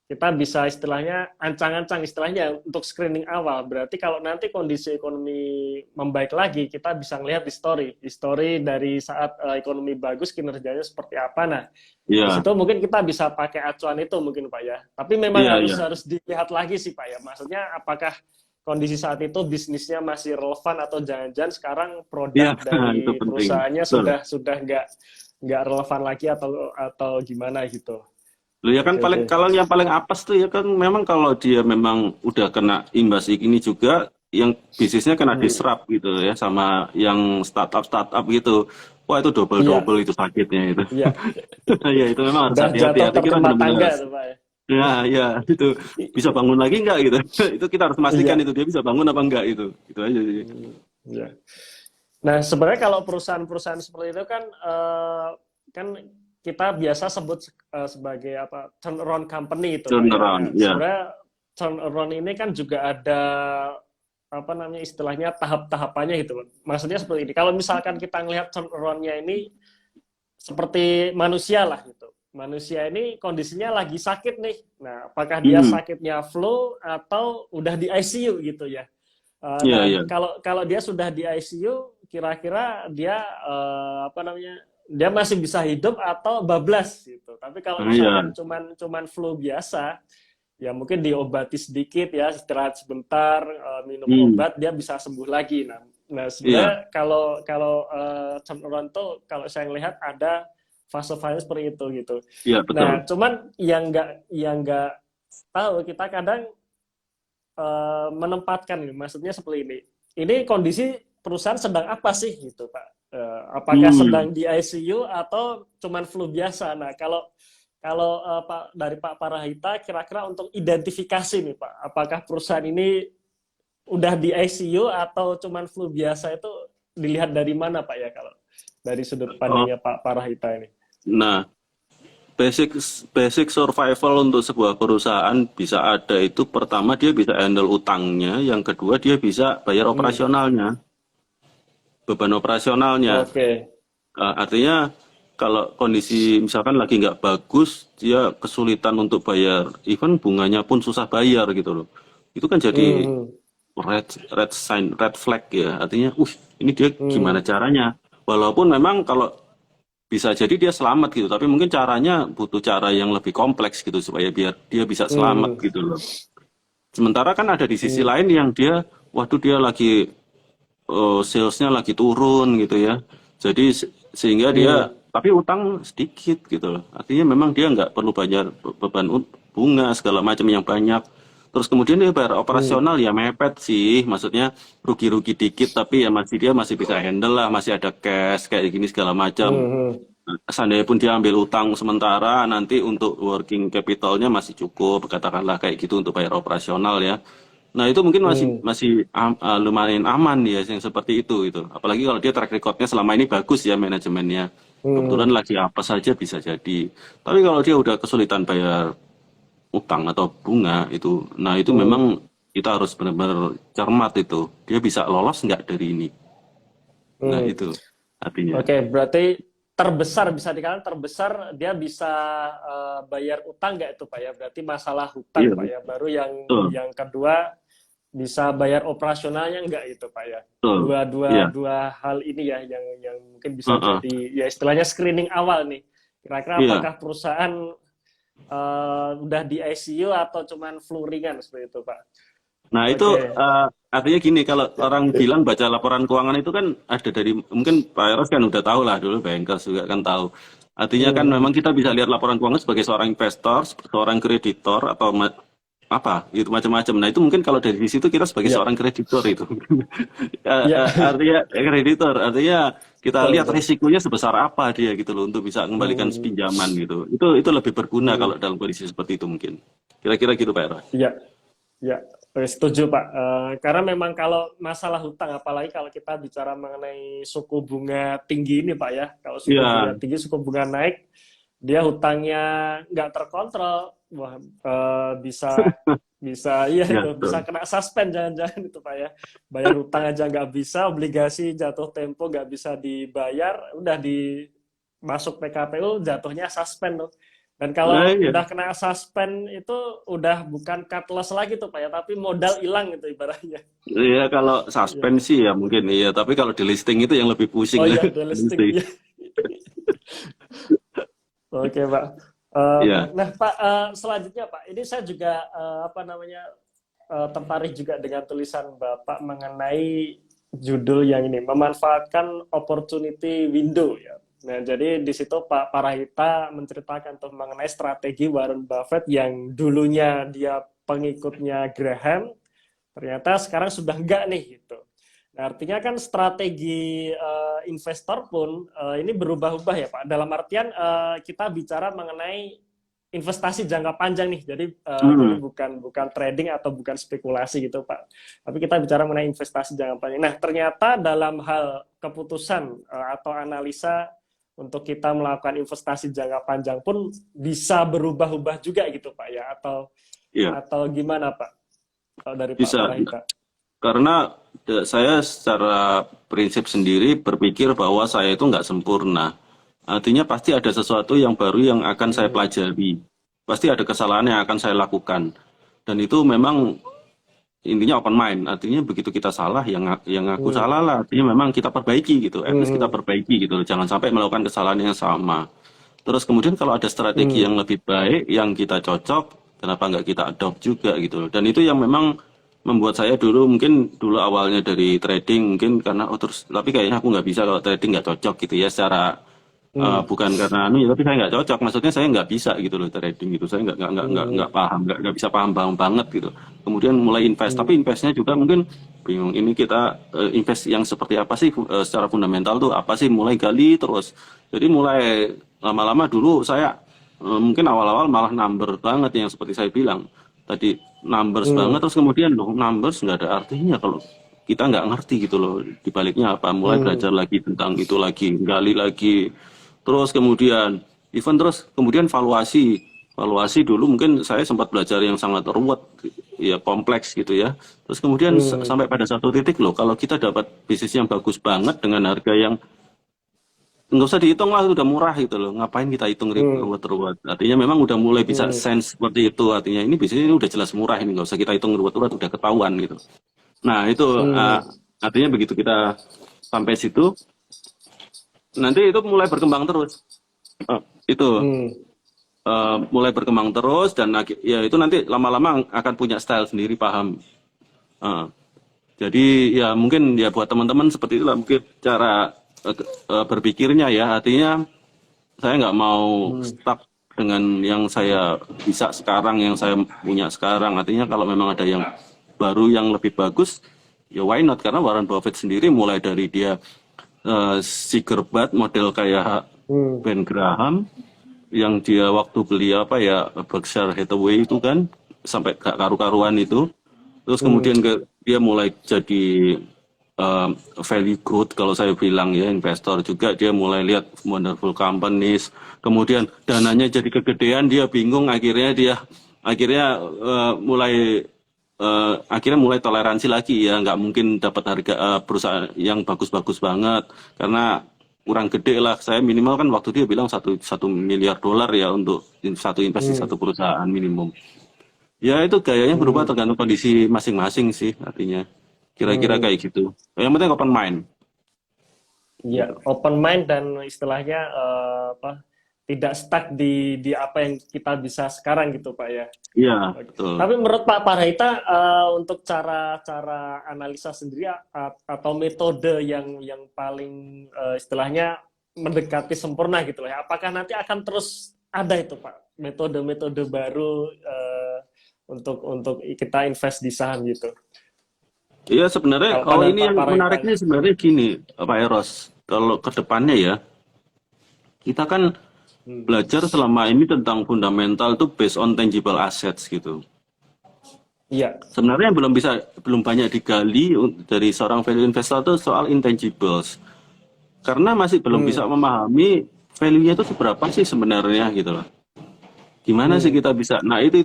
kita bisa istilahnya ancang-ancang istilahnya untuk screening awal. Berarti kalau nanti kondisi ekonomi membaik lagi, kita bisa ngelihat di story dari saat ekonomi bagus kinerjanya seperti apa. Nah, di Iya, situ mungkin kita bisa pakai acuan itu mungkin Pak ya. Tapi memang iya, harus iya. harus dilihat lagi sih Pak ya. Maksudnya apakah kondisi saat itu bisnisnya masih relevan atau jangan-jangan sekarang Iya, produk itu dari penting. perusahaannya Betul. sudah nggak relevan lagi atau gimana gitu. Loh ya kan Oke paling oke. kalau yang paling apes tuh ya kan memang kalau dia memang udah kena imbas ini juga yang bisnisnya kena Hmm. diserap gitu ya sama yang startup gitu. Wah itu Iya, double-double itu sakitnya itu. iya. Ya itu memang harus Udah hati-hati. jatuh Hati kita tertimpa benar-benar tangga harus. tuh Pak ya. Ya, ya itu bisa bangun lagi nggak gitu. Itu kita harus memastikan Iya. itu dia bisa bangun apa enggak itu. Itu aja sih. Hmm, iya. Nah, sebenarnya kalau perusahaan-perusahaan seperti itu kan kan kita biasa sebut sebagai apa turnaround company itu Pak ya. Nah, Turnaround, ya. sebenarnya turnaround ini kan juga ada apa namanya istilahnya tahap-tahapannya gitu. Maksudnya seperti ini. Kalau misalkan kita ngelihat turnaround-nya ini seperti manusia lah gitu. Manusia ini kondisinya lagi sakit nih. Nah, apakah dia Hmm, sakitnya flu atau udah di ICU gitu ya? iya, Nah, iya. kalau kalau dia sudah di ICU, kira-kira dia apa namanya? Dia masih bisa hidup atau bablas gitu. Tapi kalau Nah, iya. misalkan cuman flu biasa, ya mungkin diobati sedikit ya, istirahat sebentar, minum Hmm, obat, dia bisa sembuh lagi. Nah iya, sebenarnya kalau kalau turnaround tuh kalau saya lihat ada fase-fase seperti itu gitu. iya Nah, betul. cuman yang nggak tahu kita kadang menempatkan, maksudnya seperti ini. Ini kondisi perusahaan sedang apa sih gitu, Pak? Apakah Hmm, sedang di ICU atau cuman flu biasa? Nah, kalau kalau Pak dari Pak Parahita kira-kira untuk identifikasi nih Pak, apakah perusahaan ini udah di ICU atau cuman flu biasa itu dilihat dari mana Pak ya kalau dari sudut Oh, pandangnya Pak Parahita ini? nah, basic basic survival untuk sebuah perusahaan bisa ada itu pertama dia bisa handle utangnya, yang kedua dia bisa bayar Hmm, operasionalnya, beban operasionalnya. oke. Artinya kalau kondisi misalkan lagi nggak bagus, dia kesulitan untuk bayar, even bunganya pun susah bayar gitu loh. Itu kan Hmm, jadi hmm, red red sign, red flag ya. Artinya, ini dia gimana hmm, caranya? Walaupun memang kalau bisa jadi dia selamat gitu, tapi mungkin caranya butuh cara yang lebih kompleks gitu supaya biar dia bisa selamat hmm, gitu loh. Sementara kan ada di sisi hmm, lain yang dia, waduh dia lagi salesnya lagi turun gitu ya. Jadi sehingga dia hmm, tapi utang sedikit gitu loh. Artinya memang dia nggak perlu bayar beban bunga segala macam yang banyak. Terus kemudian dia bayar hmm, operasional ya mepet sih, maksudnya rugi-rugi dikit tapi ya masih dia masih bisa handle lah, masih ada cash kayak gini segala macam. hmm, hmm, Seandainya pun dia ambil utang sementara, nanti untuk working capitalnya masih cukup, katakanlah kayak gitu untuk bayar operasional ya. Nah itu mungkin masih hmm, masih lumayan aman ya yang seperti itu. Apalagi kalau dia track recordnya selama ini bagus ya manajemennya. Kebetulan hmm, lagi apa saja bisa jadi. Tapi kalau dia udah kesulitan bayar utang atau bunga itu, nah itu hmm, memang kita harus benar-benar cermat itu. Dia bisa lolos nggak dari ini? Nah hmm. itu artinya. Oke, berarti terbesar bisa dikatakan terbesar dia bisa bayar utang nggak itu Pak ya? Berarti masalah hutang Iya Pak ya. Baru yang betul, yang kedua bisa bayar operasionalnya nggak itu Pak ya? betul. Dua dua Iya. dua hal ini ya yang mungkin bisa Heeh. jadi ya istilahnya screening awal nih. Kira-kira Iya. apakah perusahaan udah di ICU atau cuman flu ringan seperti itu Pak? Nah, itu Oke. artinya gini, kalau orang bilang baca laporan keuangan itu kan ada dari, mungkin Pak Eros kan udah tahu lah dulu, Bankers juga kan tahu. Artinya kan memang Hmm. kita bisa lihat laporan keuangan sebagai seorang investor, seorang kreditor, atau apa, itu macam-macam. Nah, itu mungkin kalau dari situ kita sebagai Ya, seorang kreditor itu. ya, Artinya kreditor, artinya kita betul lihat betul. risikonya sebesar apa dia gitu loh untuk bisa mengembalikan Hmm. pinjaman gitu. Itu lebih berguna Hmm. kalau dalam kondisi seperti itu mungkin. Kira-kira gitu Pak Eros. Ya, ya, setuju Pak. Karena memang kalau masalah hutang, apalagi kalau kita bicara mengenai suku bunga tinggi ini Pak ya, kalau suku bunga Iya, tinggi, suku bunga naik, dia hutangnya nggak terkontrol, wah bisa bisa iya iya itu bisa betul. kena suspend jangan-jangan itu Pak ya. Bayar hutang aja nggak bisa, obligasi jatuh tempo nggak bisa dibayar, udah di masuk PKPU jatuhnya suspend tuh. Dan Nah, kalau iya. udah kena suspend itu udah bukan cut loss lagi tuh Pak ya, tapi modal hilang gitu ibaratnya. Iya kalau Iya. suspend sih ya mungkin iya, tapi kalau di listing itu yang lebih pusing Oh ya. iya, dualistik. Listing. Iya. Oke Pak. Iya, Nah Pak, selanjutnya Pak, ini saya juga apa namanya tertarik juga dengan tulisan Bapak mengenai judul yang ini, memanfaatkan opportunity window ya. Nah, jadi di situ Pak Parahita menceritakan tuh mengenai strategi Warren Buffett yang dulunya dia pengikutnya Graham, ternyata sekarang sudah enggak nih gitu. Nah, artinya kan strategi investor pun ini berubah-ubah ya Pak. Dalam artian kita bicara mengenai investasi jangka panjang nih. Jadi ini mm, bukan bukan trading atau bukan spekulasi gitu Pak. Tapi kita bicara mengenai investasi jangka panjang. Nah, ternyata dalam hal keputusan atau analisa untuk kita melakukan investasi jangka panjang pun bisa berubah-ubah juga gitu Pak ya, iya atau gimana Pak? Kalau dari Pak bisa. Parahita. Karena saya secara prinsip sendiri berpikir bahwa saya itu nggak sempurna. Artinya pasti ada sesuatu yang baru yang akan saya Hmm. pelajari. Pasti ada kesalahan yang akan saya lakukan. Dan itu memang intinya open mind. Artinya begitu kita salah, yang aku Hmm. salah lah. Artinya memang kita perbaiki gitu. At least kita Hmm. perbaiki gitu. Jangan sampai melakukan kesalahan yang sama. Terus kemudian kalau ada strategi Hmm. yang lebih baik, yang kita cocok, kenapa nggak kita adopt juga gitu loh. Dan itu yang memang membuat saya dulu, mungkin dulu awalnya dari trading, mungkin karena, terus, tapi kayaknya aku nggak bisa kalau trading nggak cocok gitu ya secara, Hmm. bukan karena anu ya, tapi saya nggak cocok. Maksudnya saya nggak bisa gitu loh trading gitu. Saya nggak Hmm. paham, nggak bisa paham banget gitu. Kemudian mulai invest, Hmm. tapi investnya juga mungkin bingung. Ini kita invest yang seperti apa sih secara fundamental tuh apa sih? Mulai gali terus. Jadi mulai lama-lama dulu saya mungkin awal-awal malah number banget yang seperti saya bilang tadi, numbers banget, Hmm. terus kemudian loh numbers nggak ada artinya kalau kita nggak ngerti gitu loh di baliknya apa, mulai Hmm. belajar lagi tentang itu lagi, gali lagi, terus kemudian terus kemudian valuasi. Valuasi dulu mungkin saya sempat belajar yang sangat ruwet, ya kompleks gitu ya. Terus kemudian Hmm. sampai pada satu titik loh, kalau kita dapat bisnis yang bagus banget dengan harga yang nggak usah dihitung lah, udah murah gitu loh. Ngapain kita hitung Hmm. ruwet-ruwet? Artinya memang udah mulai bisa Hmm. sense seperti itu. Artinya ini bisnis ini udah jelas murah, ini nggak usah kita hitung ruwet-ruwet, udah ketahuan gitu. Nah itu Hmm. artinya begitu kita sampai situ, nanti itu mulai berkembang terus. Itu Hmm. mulai berkembang terus dan ya itu nanti lama-lama akan punya style sendiri, paham. Eh, jadi ya mungkin ya buat teman-teman seperti itulah mungkin cara berpikirnya ya. Artinya saya nggak mau Hmm. stuck dengan yang saya bisa sekarang, yang saya punya sekarang. Artinya kalau memang ada yang baru yang lebih bagus, ya why not? Karena Warren Buffett sendiri mulai dari dia Cigarette model kayak Hmm. Ben Graham, yang dia waktu beli apa ya Berkshire Hathaway itu kan sampai gak karu-karuan itu. Terus Hmm. kemudian dia mulai jadi value growth kalau saya bilang ya, investor juga, dia mulai lihat wonderful companies, kemudian dananya jadi kegedean, dia bingung, akhirnya mulai toleransi lagi ya, nggak mungkin dapat harga perusahaan yang bagus-bagus banget karena kurang gede lah. Saya minimal kan waktu dia bilang satu miliar dolar ya untuk satu investasi Hmm. satu perusahaan minimum. Ya itu gayanya berubah Hmm. tergantung kondisi masing-masing sih artinya. Kira-kira Hmm. kayak gitu. Yang penting open mind. Ya, Gitu. open mind dan istilahnya apa? Tidak stuck di apa yang kita bisa sekarang gitu, Pak ya. Iya, Oke. betul. Tapi menurut Pak Parhaita untuk cara-cara analisa sendiri atau metode yang paling istilahnya mendekati sempurna gitu loh ya. Apakah nanti akan terus ada itu Pak metode-metode baru untuk kita invest di saham gitu. Iya sebenarnya Kalau kalau pandangan ini Pak yang Parhaita. menariknya sebenarnya gini, Pak Eros. Kalau ke depannya ya, kita kan Hmm. belajar selama ini tentang fundamental itu based on tangible assets gitu. Iya. Sebenarnya belum banyak digali dari seorang value investor itu soal intangibles. Karena masih belum bisa Hmm. memahami value-nya itu seberapa sih sebenarnya gitu loh. Gimana sih Hmm. kita bisa? Nah, itu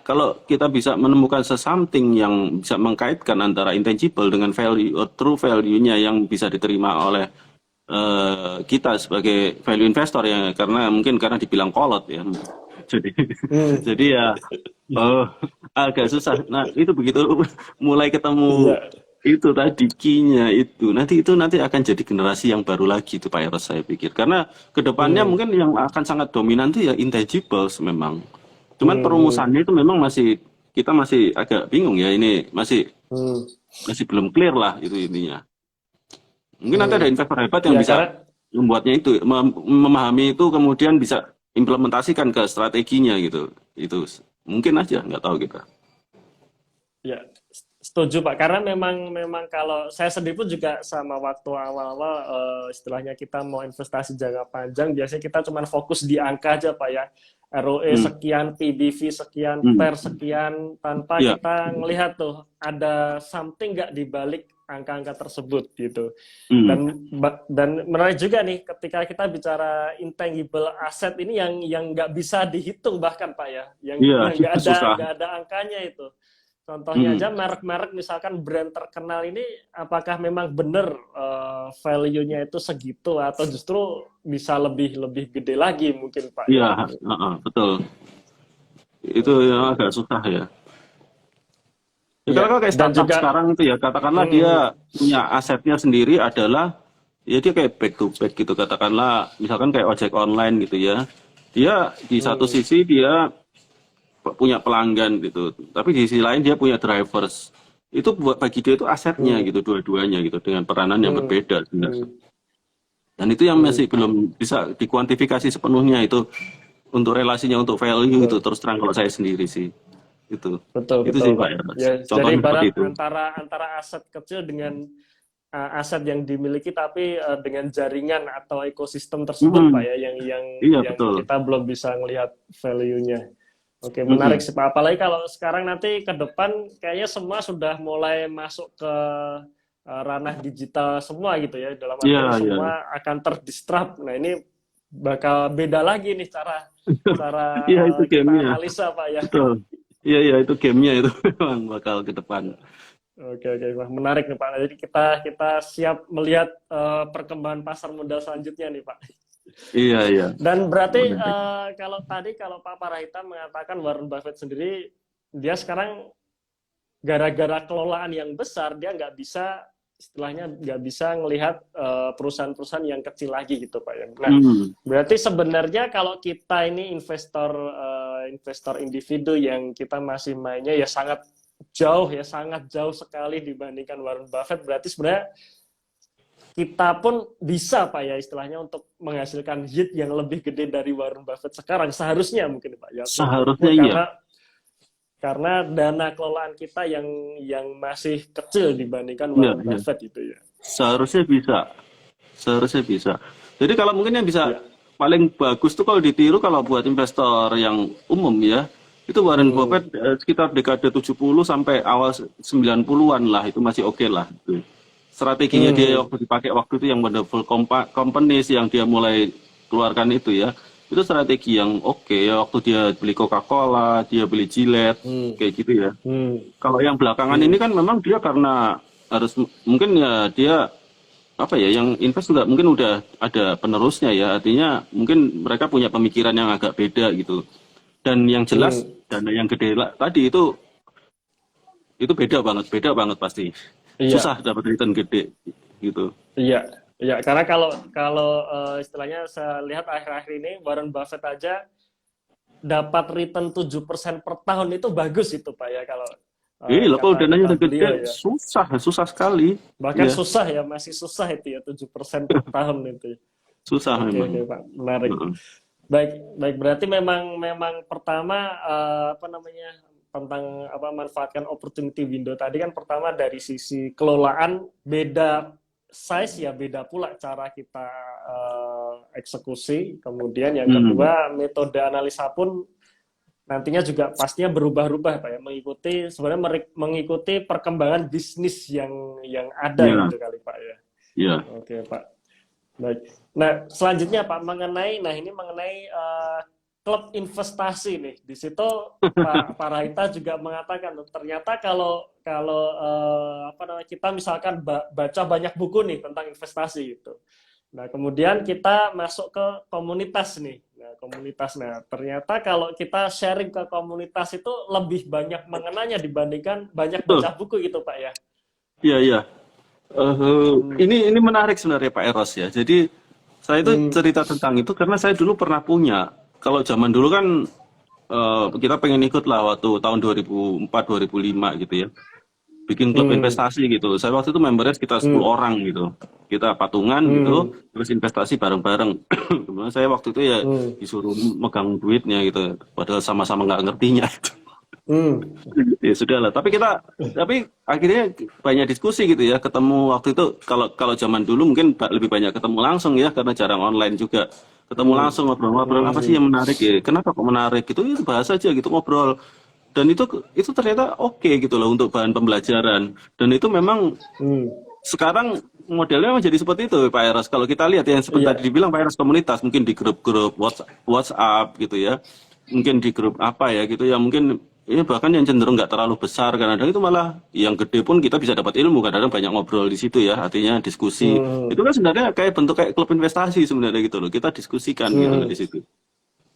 kalau kita bisa menemukan something yang bisa mengkaitkan antara intangible dengan value or true value-nya yang bisa diterima oleh kita sebagai value investor ya, karena mungkin karena dibilang kolot ya. Jadi Hmm. jadi ya oh, agak susah. Nah, itu begitu mulai ketemu Iya. itu tadi key-nya itu nanti akan jadi generasi yang baru lagi itu Pak Eros saya pikir. Karena kedepannya Hmm. mungkin yang akan sangat dominan itu ya intangibles memang. Cuman Hmm. perumusannya itu memang kita masih agak bingung ya, ini masih Hmm. masih belum clear lah itu intinya. Mungkin nanti Hmm. ada investor hebat yang Ya bisa karena membuatnya itu, memahami itu kemudian bisa implementasikan ke strateginya gitu. Itu mungkin aja, nggak tahu kita. ya setuju Pak, karena memang kalau saya sendiri pun juga sama waktu awal-awal istilahnya kita mau investasi jangka panjang, biasanya kita cuma fokus di angka aja Pak ya. ROE Hmm. sekian, PBV sekian, Hmm. PER sekian, tanpa Ya. kita ngelihat tuh ada something nggak di balik angka-angka tersebut gitu. Hmm. Dan menarik juga nih ketika kita bicara intangible asset ini yang nggak bisa dihitung bahkan Pak ya, yang Iya, nggak ada susah. angkanya itu. Contohnya Hmm. aja merek-merek misalkan brand terkenal ini apakah memang benar value-nya itu segitu atau justru bisa lebih gede lagi mungkin Pak ya. Iya, betul. Itu yang agak susah ya. Iya, Kalau kayak dan startup juga sekarang itu ya, katakanlah dia hmm, punya asetnya sendiri adalah, ya dia kayak back to back gitu, katakanlah, misalkan kayak ojek online gitu ya. Dia di satu hmm, sisi dia punya pelanggan gitu, tapi di sisi lain dia punya drivers. Itu bagi dia itu asetnya hmm, gitu, dua-duanya gitu, dengan peranan yang hmm, berbeda hmm, sebenarnya. Dan itu yang hmm, masih belum bisa dikuantifikasi sepenuhnya itu untuk relasinya untuk value itu, betul. terus terang kalau saya sendiri sih itu Betul, itu betul, sih Pak Pak. Ernest. Ya, jadi Contohnya seperti ibarat itu. antara aset kecil dengan aset yang dimiliki tapi dengan jaringan atau ekosistem tersebut Pak ya Iya, yang betul. kita belum bisa melihat value-nya. Oke, menarik Mm-mm. sih Pak. Apalagi kalau sekarang nanti ke depan kayaknya semua sudah mulai masuk ke ranah digital semua gitu ya. Dalam Iya, artian iya. semua akan terdisrupt. Nah, ini bakal beda lagi nih cara cara Iya, itu kita gamenya. analisa Pak ya. Betul. Iya, iya, itu gamenya itu memang bakal ke depan. Oke, wah menarik nih Pak. Jadi kita siap melihat perkembangan pasar modal selanjutnya nih Pak. Iya, iya. Dan berarti Menarik. kalau Pak Parahita mengatakan Warren Buffett sendiri dia sekarang gara-gara kelolaan yang besar dia nggak bisa istilahnya nggak bisa melihat perusahaan-perusahaan yang kecil lagi gitu Pak ya. Nah, Hmm. berarti sebenarnya kalau kita ini investor individu yang kita masih mainnya ya sangat jauh sekali dibandingkan Warren Buffett. Berarti sebenarnya kita pun bisa Pak ya istilahnya untuk menghasilkan yield yang lebih gede dari Warren Buffett sekarang seharusnya mungkin Pak ya Seharusnya iya. karena dana kelolaan kita yang masih kecil dibandingkan Iya, Warren iya. Buffett itu ya. Seharusnya bisa. Seharusnya bisa. Jadi kalau mungkin yang bisa Ya. paling bagus tuh kalau ditiru kalau buat investor yang umum ya, itu Warren Buffett sekitar dekade 70 sampai awal 90-an lah, itu masih oke lah. Gitu. Strateginya dia waktu dipakai waktu itu yang wonderful companies yang dia mulai keluarkan itu ya, itu strategi yang oke ya, waktu dia beli Coca-Cola, dia beli Gillette, kayak gitu ya. Kalau yang belakangan ini kan memang dia karena harus mungkin ya dia apa ya yang invest juga mungkin udah ada penerusnya ya, artinya mungkin mereka punya pemikiran yang agak beda gitu. Dan yang jelas dana yang gede tadi itu beda banget pasti. Iya, Susah dapat return gede gitu. iya, iya. Karena kalau kalau istilahnya saya lihat akhir-akhir ini Warren Buffett aja dapat return 7% per tahun itu bagus itu Pak ya kalau Lah kalau dananya kata udah gede beliau ya. susah sekali. Bahkan Ya, susah ya, masih susah itu ya 7% per tahun itu. susah Oke, memang. Pak, menarik. Heeh. Baik, baik berarti memang pertama apa namanya tentang apa manfaatkan opportunity window tadi kan pertama dari sisi kelolaan beda size ya beda pula cara kita eksekusi. Kemudian yang Hmm. kedua metode analisa pun nantinya juga pastinya berubah-ubah Pak ya sebenarnya mengikuti perkembangan bisnis yang ada Ya, gitu kali Pak ya. ya. Oke Pak. Baik. Nah, selanjutnya Pak mengenai klub investasi nih. Di situ Pak Parahita juga mengatakan ternyata kalau kalau apa namanya kita misalkan baca banyak buku nih tentang investasi gitu. Nah, kemudian kita masuk ke komunitas nih. Nah, komunitas. Nah, ternyata kalau kita sharing ke komunitas itu lebih banyak mengenanya dibandingkan banyak Betul. baca buku gitu Pak ya. Iya, iya. Ini menarik sebenarnya Pak Eros ya. Jadi saya itu cerita tentang itu karena saya dulu pernah punya. Kalau zaman dulu kan kita pengen ikut lah waktu tahun 2004 2005 gitu ya. Bikin klub investasi gitu. Saya waktu itu membernya sekitar 10 orang gitu. Kita patungan gitu, terus investasi bareng-bareng. Kemudian saya waktu itu ya disuruh megang duitnya gitu. Padahal sama-sama nggak ngertinya. Ya sudah lah. Tapi akhirnya banyak diskusi gitu ya. Ketemu waktu itu kalau zaman dulu mungkin lebih banyak ketemu langsung ya karena jarang online juga. Ketemu langsung ngobrol-ngobrol apa sih yang menarik ya? Kenapa kok menarik gitu? Ya bahas aja gitu ngobrol. Dan itu ternyata oke gitu loh untuk bahan pembelajaran. Dan itu memang sekarang modelnya memang jadi seperti itu Pak Eros. Kalau kita lihat yang seperti tadi Iya. dibilang Pak Eros komunitas mungkin di grup-grup WhatsApp gitu ya. Mungkin di grup apa ya gitu ya mungkin ini bahkan yang cenderung nggak terlalu besar kadang-kadang itu malah yang gede pun kita bisa dapat ilmu kadang-kadang banyak ngobrol di situ ya artinya diskusi itu kan sebenarnya kayak bentuk kayak klub investasi sebenarnya gitu loh kita diskusikan gitu loh di situ.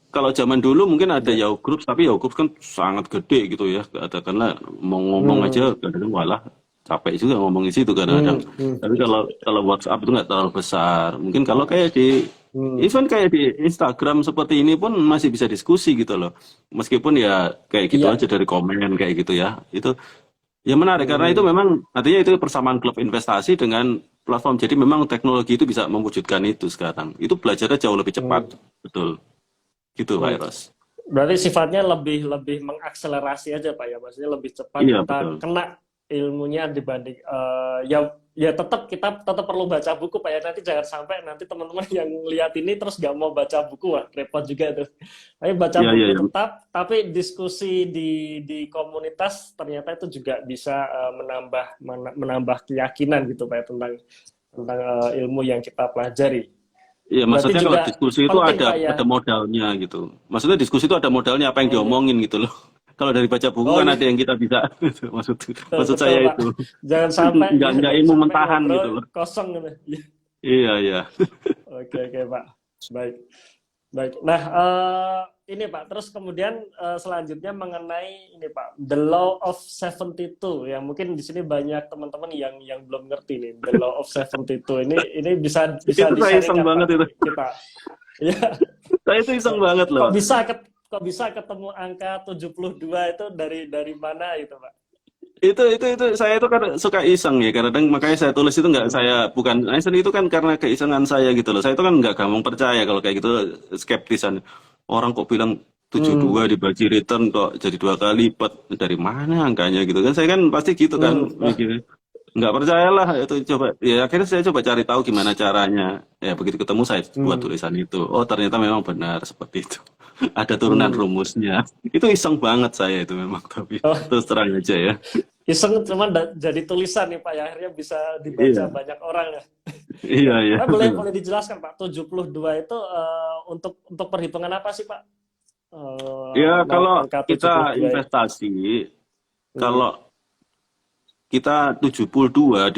Kalau zaman dulu mungkin ada Ya. Yahoo Groups, tapi Yahoo Groups kan sangat gede gitu ya. Katakanlah mau ngomong aja kadang-kadang walah capek juga ngomong di situ kadang-kadang. Tapi kalau WhatsApp itu nggak terlalu besar. Mungkin kalau kayak di even kayak di Instagram seperti ini pun masih bisa diskusi gitu loh. Meskipun ya kayak gitu Iya. aja dari komen kayak gitu ya. Itu ya menarik karena itu memang artinya itu persamaan klub investasi dengan platform. Jadi memang teknologi itu bisa mewujudkan itu sekarang. Itu belajarnya jauh lebih cepat. Betul. Gitu Pak Eros. Berarti sifatnya lebih mengakselerasi aja Pak ya, maksudnya lebih cepat Iya kita betul. kena ilmunya dibanding ya ya tetap kita tetap perlu baca buku Pak ya. Nanti jangan sampai nanti teman-teman yang lihat ini terus nggak mau baca buku, wah repot juga tuh. Tapi baca Iya, iya, buku iya. tetap, tapi diskusi di komunitas ternyata itu juga bisa menambah keyakinan gitu Pak ya, tentang ilmu yang kita pelajari. Iya, Berarti maksudnya kalau juga diskusi itu penting Pak ya. ada modalnya gitu. Maksudnya diskusi itu ada modalnya apa yang Oh iya. diomongin gitu loh. Kalau dari baca buku Oh kan iya, ada yang kita bisa maksud betul maksud betul saya Pak. itu. Jangan sampai ya Nggak jangan ilmu sampai mentahan ngobrol gitu loh. kosong gitu. Iya. Iya, iya. Oke oke Pak. Baik. Baik. Nah, ini Pak, terus kemudian selanjutnya mengenai ini Pak, the law of 72 ya mungkin di sini banyak teman-teman yang belum ngerti nih, the law of 72 ini bisa bisa Itu saya iseng di-sharingkan Pak banget itu. kita. Ya, Saya itu iseng banget kok loh. bisa kok bisa ketemu angka 72 itu dari mana itu Pak? Itu saya itu kan suka iseng ya kadang makanya saya tulis itu nggak Hmm. saya bukan iseng itu kan karena keisengan saya gitu loh. Saya itu kan nggak gampang percaya kalau kayak gitu skeptisan. Orang kok bilang 72 Hmm. dibagi return kok jadi 2 kali lipat dari mana angkanya gitu kan. Saya kan pasti gitu kan Nah, mikirnya. Nggak percayalah itu coba ya akhirnya saya coba cari tahu gimana caranya. Ya begitu ketemu saya buat hmm. tulisan itu. Oh ternyata memang benar seperti itu. Ada turunan Hmm. rumusnya. Itu iseng banget saya itu memang tapi Oh, terus terang aja ya. iseng cuman jadi tulisan nih Pak ya, akhirnya bisa dibaca Iya. banyak orang ya. Iya, Ya, iya, Pak boleh betul. boleh dijelaskan Pak, 72 itu untuk perhitungan apa sih Pak? Ya, kalau Angka kita 72 itu. investasi, Hmm. kalau kita 72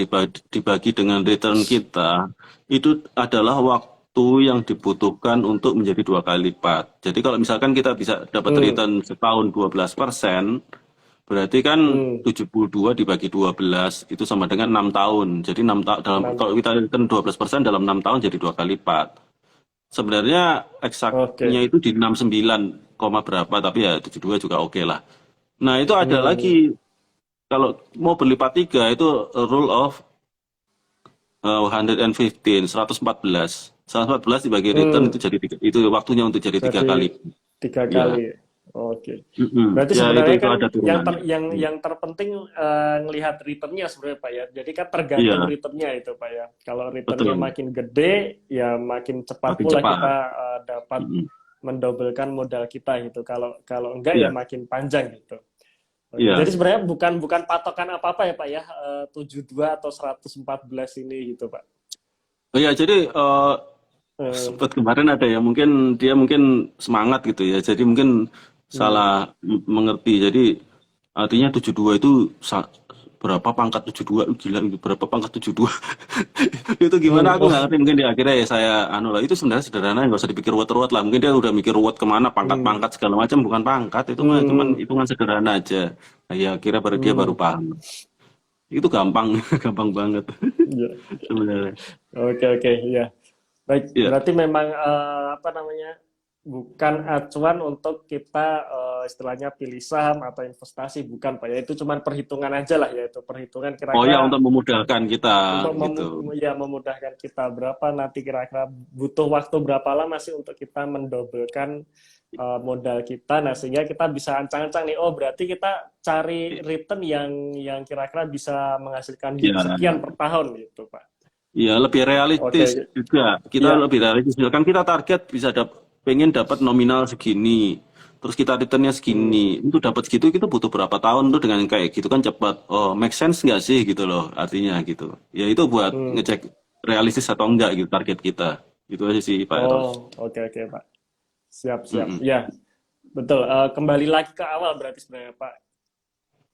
dibagi dengan return kita, itu adalah waktu yang dibutuhkan untuk menjadi 2 kali lipat. Jadi kalau misalkan kita bisa dapat Hmm. return setahun 12%, berarti kan Hmm. 72 dibagi 12 itu sama dengan 6 tahun. Jadi 6 tahun Enam. kalau kita return 12% dalam 6 tahun jadi 2 kali lipat. Sebenarnya eksaknya Oke. itu di 69, berapa, tapi ya 72 juga oke lah. Nah, itu ada Hmm. lagi, kalau mau berlipat 3, itu rule of 115, 114. 114 dibagi return Hmm. itu jadi itu waktunya untuk jadi 3 kali. Jadi tiga Ya, kali. Oke. mm-mm. Berarti Ya sebenarnya itu kan ada turunannya. Hmm. yang terpenting ngelihat returnnya sebenarnya Pak ya. Jadi kan tergantung Iya, returnnya itu Pak ya. Kalau returnnya betul. makin gede, ya makin cepat Makin pula cepat. kita dapat Mm-mm. mendobelkan modal kita gitu. Kalau kalau enggak ya Iya, makin panjang gitu. Oke, jadi iya. sebenarnya bukan patokan apa-apa ya Pak ya, 72 atau 114 ini gitu Pak. Oh ya, jadi Eh, sempat kemarin ada ya mungkin dia mungkin semangat gitu ya. Jadi mungkin hmm. salah mengerti. Jadi artinya 72 itu berapa pangkat 72 gila itu berapa pangkat 72 itu gimana aku Oh, nggak ngerti mungkin di akhirnya ya saya anu lah itu sebenarnya sederhana nggak usah dipikir ruwet-ruwet lah mungkin dia udah mikir ruwet kemana hmm. pangkat-pangkat segala macam bukan pangkat itu mah cuman Hmm. hitungan sederhana aja. Nah, ya kira baru dia baru Hmm. paham itu gampang gampang banget Ya. sebenarnya. Oke oke ya. Baik, Ya, berarti memang apa namanya bukan acuan untuk kita istilahnya pilih saham atau investasi bukan Pak ya itu cuma perhitungan aja lah ya itu perhitungan oh ya kira-kira untuk memudahkan kita untuk gitu. ya memudahkan kita berapa nanti kira-kira butuh waktu berapa lama sih untuk kita mendobelkan modal kita nah sehingga kita bisa ancang-ancang nih oh berarti kita cari return yang kira-kira bisa menghasilkan yield Ya, sekian per tahun gitu Pak. ya lebih realistis Oke, juga. Kita ya. lebih realistis. Misalkan kita target bisa pengen dapat nominal segini, terus kita returnnya Hmm. segini. Untuk dapat segitu kita butuh berapa tahun tuh dengan kayak gitu kan cepat. Oh, make sense nggak sih gitu loh artinya gitu. Ya itu buat Hmm. ngecek realistis atau enggak gitu target kita. Itu aja sih Pak Eros. Oh, oke oke Pak. Siap siap. Mm-mm. Ya, betul. Kembali lagi ke awal berarti sebenarnya Pak.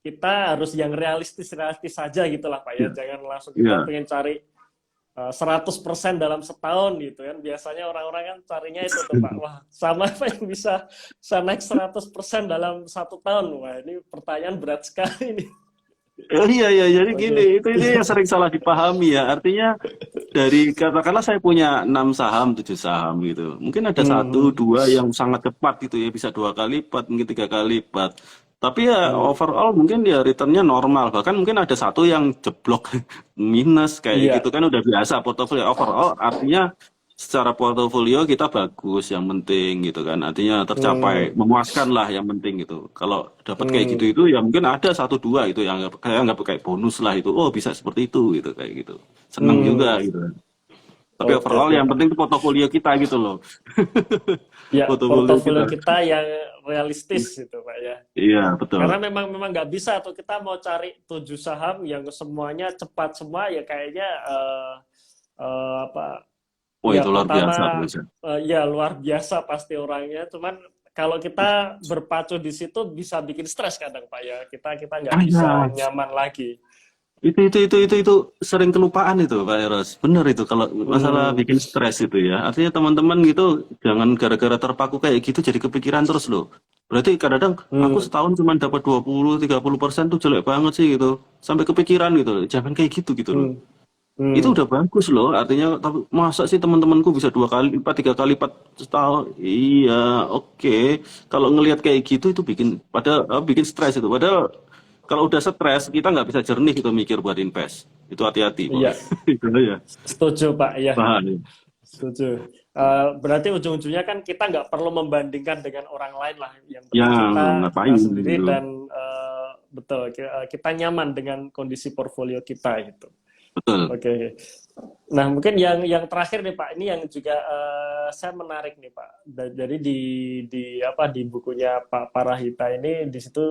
Kita harus yang realistis realistis saja gitulah Pak ya. Ya, Jangan langsung kita ya. pengen cari 100% dalam setahun gitu kan. Biasanya orang-orang kan carinya itu tuh Pak. Wah, sama apa yang bisa naik 100% dalam 1 tahun? Wah, ini pertanyaan berat sekali nih. Oh, iya iya jadi gini Oke. itu yang sering salah dipahami ya artinya dari katakanlah saya punya 6 saham 7 saham gitu mungkin ada satu Hmm. dua yang sangat cepat gitu ya bisa 2 kali lipat mungkin 3 kali lipat tapi ya Hmm. overall mungkin dia returnnya normal bahkan mungkin ada satu yang jeblok minus kayak Iya. gitu kan udah biasa portofolio overall artinya secara portofolio kita bagus, yang penting gitu kan. Artinya tercapai, Hmm, memuaskan lah yang penting gitu. Kalau dapat kayak gitu hmm. itu ya mungkin ada satu dua itu yang kayak nggak kayak bonus lah itu. Oh bisa seperti itu gitu kayak gitu. Seneng juga Hmm. gitu kan. Tapi Oke, overall oke. yang penting itu portofolio kita gitu loh. Ya, Portofolio portofolio kita. kita yang realistis gitu, Pak ya. Iya betul. Karena memang nggak bisa tuh kita mau cari 7 saham yang semuanya cepat semua ya kayaknya apa Oh ya itu luar biasa tuh. pertama ya luar biasa pasti orangnya. Cuman kalau kita berpacu di situ bisa bikin stres kadang Pak ya. Kita nggak Ah bisa ya, nyaman lagi. itu sering kelupaan itu Pak Eros. Bener itu kalau masalah Hmm, bikin stres itu ya. Artinya teman-teman gitu jangan gara-gara terpaku kayak gitu jadi kepikiran terus loh. Berarti kadang-kadang aku hmm, setahun cuma dapat 20-30% tuh jelek banget sih gitu. Sampai kepikiran gitu. Jangan kayak gitu gitu loh. hmm, Itu hmm. udah bagus loh. Artinya tapi masa sih teman-temanku bisa 2 kali lipat, 3 kali lipat setahun? Iya, oke. Kalau ngelihat kayak gitu itu bikin stres itu. Padahal kalau udah stres kita nggak bisa jernih gitu mikir buat invest. Itu hati-hati pokoknya. Iya, Itu ya. setuju Pak. Iya. Bahan. Setuju. Berarti ujung-ujungnya kan kita nggak perlu membandingkan dengan orang lain lah. Yang Ya penting kita ngapain sendiri gitu. dan betul kita nyaman dengan kondisi portfolio kita gitu. Betul. Oke. Nah mungkin yang terakhir nih Pak, ini yang juga saya menarik nih Pak. Jadi di apa di bukunya Pak Parahita ini di situ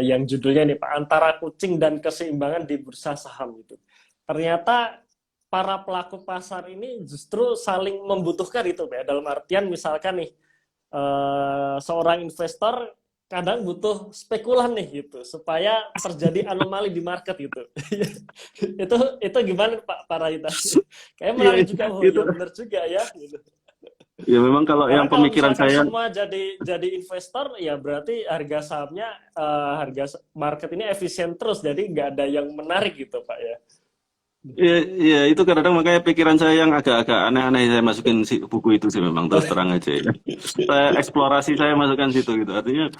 yang judulnya nih Pak antara kucing dan keseimbangan di bursa saham gitu. Ternyata para pelaku pasar ini justru saling membutuhkan itu Pak. Dalam artian misalkan nih seorang investor kadang butuh spekulan nih gitu supaya terjadi anomali di market gitu. itu gimana Pak Parahita? Kayak Iya menarik juga. Oh itu. ya benar juga ya gitu. Ya memang kalau Karena yang kalau pemikiran misalkan saya. semua jadi investor ya berarti harga sahamnya harga market ini efisien terus jadi nggak ada yang menarik gitu Pak ya. Iya, iya, itu kadang-kadang makanya pikiran saya yang agak-agak aneh-aneh saya masukin buku itu sih memang terus terang aja ya. Saya eksplorasi saya masukkan situ gitu. Artinya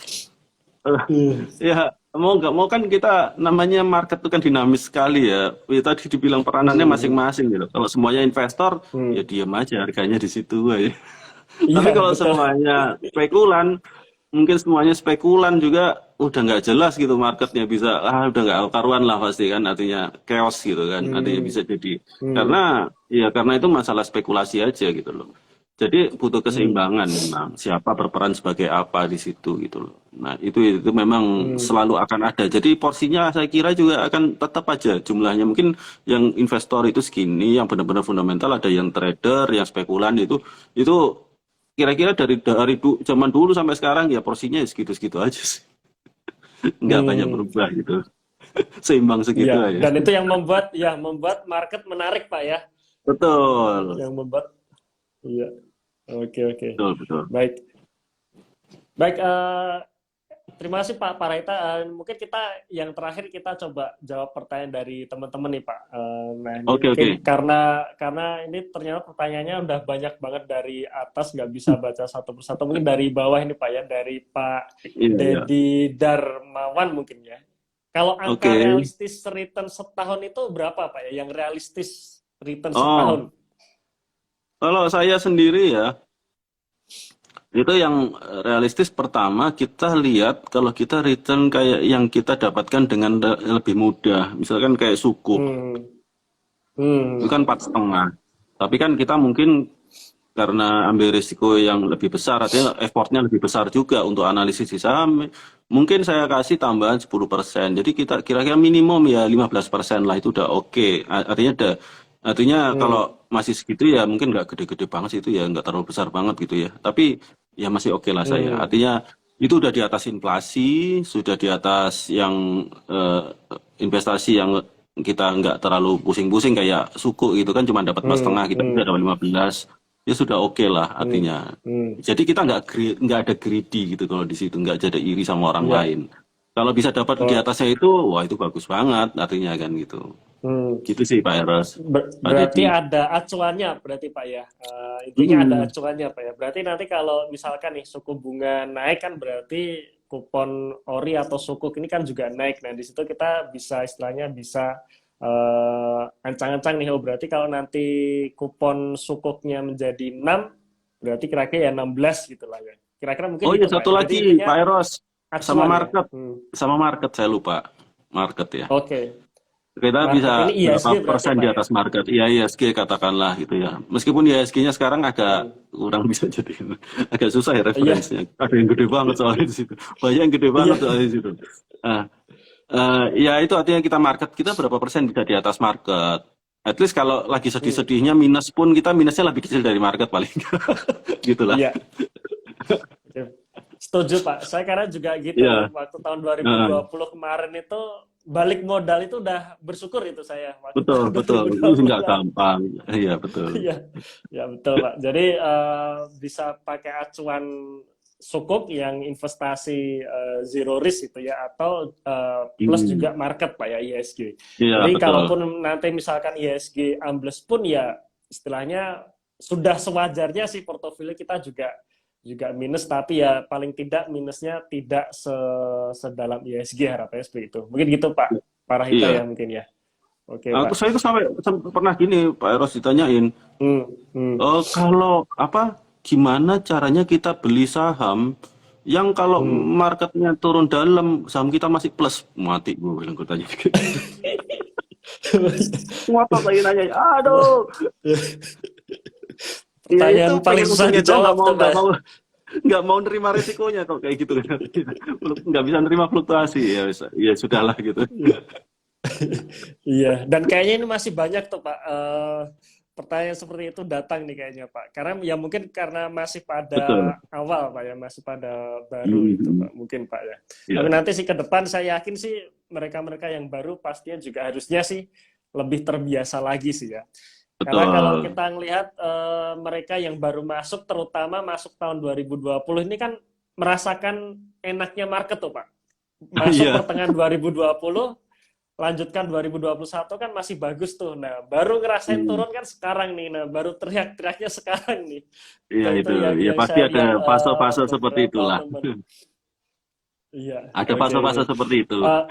ya mau nggak mau kan kita namanya market itu kan dinamis sekali ya. Ya tadi dibilang peranannya Hmm, masing-masing gitu. Kalau semuanya investor ya hmm. diam aja harganya di situ aja. Tapi Iya kalau betul. semuanya spekulan, mungkin semuanya spekulan juga udah nggak jelas gitu marketnya bisa udah nggak karuan lah pasti kan artinya chaos gitu kan artinya Hmm, bisa jadi karena hmm, karena itu masalah spekulasi aja gitu loh. Jadi butuh hmm, keseimbangan memang siapa berperan sebagai apa di situ gitu loh. Nah itu memang hmm, selalu akan ada. Jadi porsinya saya kira juga akan tetap aja jumlahnya mungkin yang investor itu segini, yang benar-benar fundamental ada yang trader, yang spekulan itu kira-kira dari zaman dulu sampai sekarang ya porsinya ya segitu-segitu aja sih. Nggak banyak hmm. berubah gitu. Seimbang Iya, segitu aja. dan itu yang membuat market menarik Pak ya, Betul. yang membuat iya. Oke, oke. Betul, betul. Baik. Baik, terima kasih Pak Paraita. Mungkin kita yang terakhir kita coba jawab pertanyaan dari teman-teman nih Pak. Nah ini Oke, mungkin oke. karena ini ternyata pertanyaannya udah banyak banget dari atas, nggak bisa baca satu persatu. Mungkin dari bawah ini Pak ya, dari Pak Iya, iya. Dedi Darmawan mungkin ya. Kalau angka Oke. realistis return setahun itu berapa Pak ya? Yang realistis return Oh, setahun? kalau saya sendiri ya, itu yang realistis pertama kita lihat kalau kita return kayak yang kita dapatkan dengan lebih mudah. Misalkan kayak sukuk, Hmm, itu kan hmm, 4,5. Tapi kan kita mungkin karena ambil risiko yang lebih besar, artinya effortnya lebih besar juga untuk analisis di saham. Mungkin saya kasih tambahan 10%. Jadi kita kira-kira minimum ya 15% lah itu udah oke. Artinya hmm, kalau masih segitu ya mungkin nggak gede-gede banget sih itu ya nggak terlalu besar banget gitu ya. Tapi ya masih oke lah saya. hmm. Artinya itu udah di atas inflasi, sudah di atas yang investasi yang kita nggak terlalu pusing-pusing kayak suku gitu kan cuma dapat emas Hmm, setengah kita bisa hmm, dapat 15 ya sudah oke lah hmm, artinya. hmm. Jadi kita nggak ada greedy gitu kalau di situ nggak ada iri sama orang Ya, lain. Kalau bisa dapat di oh, atasnya itu, wah itu bagus banget artinya kan gitu. hmm. Gitu sih Pak Eros. Pak Berarti Deddy. ada acuannya, berarti Pak ya. Intinya ada Mm-mm. acuannya Pak ya. Berarti nanti kalau misalkan nih suku bunga naik kan berarti kupon ori atau sukuk ini kan juga naik. Nah di situ kita bisa istilahnya bisa ancang-ancang nih, oh berarti kalau nanti kupon sukuknya menjadi 6, berarti kira-kira ya 16 gitu lah ya. Kira-kira mungkin Oh iya itu Pak satu ya. Jadi lagi intinya Pak Eros sama acuan ya. market, Hmm. saya lupa market ya. Oke. Kita Market ini bisa ISG berapa berarti persen Pak di ya. atas market? Iya ISG katakanlah gitu ya. Meskipun ISG-nya sekarang agak Hmm. kurang bisa jadi agak susah ya Iya, referensinya. Ada yang gede banget soalnya di situ. Banyak yang gede iya. banget soalnya di situ. Nah, ya itu artinya kita market kita berapa persen bisa di atas market. At least kalau lagi Hmm. sedih-sedihnya minus pun kita minusnya lebih kecil dari market paling. Gitulah. Iya. Oke. Setuju Pak. Saya karena juga gitu Iya. waktu tahun dua ribu Nah, dua puluh kemarin itu balik modal itu udah bersyukur itu saya waktu betul tahun dua betul. ribu Itu dua puluh nggak lalu. gampang. Iya betul. Iya, ya betul Pak. Jadi bisa pakai acuan sukuk yang investasi zero risk itu ya, atau plus juga Hmm. market Pak ya, ISG. Iya Jadi betul. kalaupun nanti misalkan ISG ambles pun ya istilahnya sudah sewajarnya sih portofolio kita juga juga minus, tapi ya paling tidak minusnya tidak sedalam ISG, harapannya seperti itu. Mungkin gitu Pak Parahita ya Iya. mungkin ya. Oke Pak. Saya itu sampai pernah gini Pak Eros ditanyain, Hmm, hmm, kalau apa gimana caranya kita beli saham yang kalau hmm. marketnya turun dalam saham kita masih plus mati gue bilang gue tanya gitu. Ngotot lagi nanya, aduh, ya itu Pertanyaan paling pengen susah untungnya doang dijawab tuh Pak ya. nggak mau nerima resikonya kok kayak gitu kan. Nggak bisa nerima fluktuasi ya ya sudahlah gitu. Iya, dan kayaknya ini masih banyak tuh Pak. Pertanyaan seperti itu datang nih kayaknya Pak. Karena ya mungkin karena masih pada Betul. awal Pak ya, masih pada baru itu Mhm. Pak, mungkin Pak ya. Tapi Ya nanti sih ke depan saya yakin sih mereka-mereka yang baru pastinya juga harusnya sih lebih terbiasa lagi sih ya. Karena kalau betul. kita ngelihat mereka yang baru masuk, terutama masuk tahun 2020 ini kan merasakan enaknya market tuh Pak. Masuk Iya. pertengahan 2020, lanjutkan 2021 kan masih bagus tuh. Nah, baru ngerasain Hmm. turun kan sekarang nih. Nah, baru teriak-teriaknya sekarang nih. Iya Itu itu, ya yang pasti saya ada lihat fase-fase seperti beberapa itulah. teman. Iya, Ada oke oke. fase-fase seperti itu. Eh,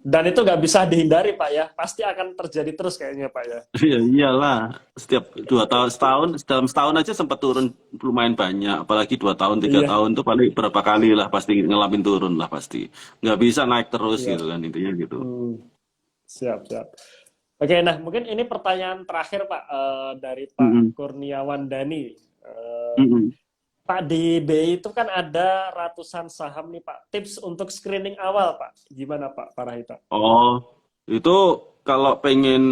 dan itu nggak bisa dihindari Pak ya. Pasti akan terjadi terus kayaknya Pak ya. Iya iyalah, setiap 2 tahun setahun dalam setahun aja sempat turun lumayan banyak, apalagi 2 tahun 3 tahun Iya, tuh paling berapa kali lah pasti ngalamin turun lah pasti. Nggak bisa naik terus iya. gitu kan intinya gitu. Hmm, siap, siap. Oke, nah mungkin ini pertanyaan terakhir Pak dari Pak Mm-mm. Kurniawan Dani. Eh, Mm-mm. Pak, di BI itu kan ada ratusan saham nih Pak. Tips untuk screening awal Pak, gimana Pak Parahita? Oh, itu kalau pengen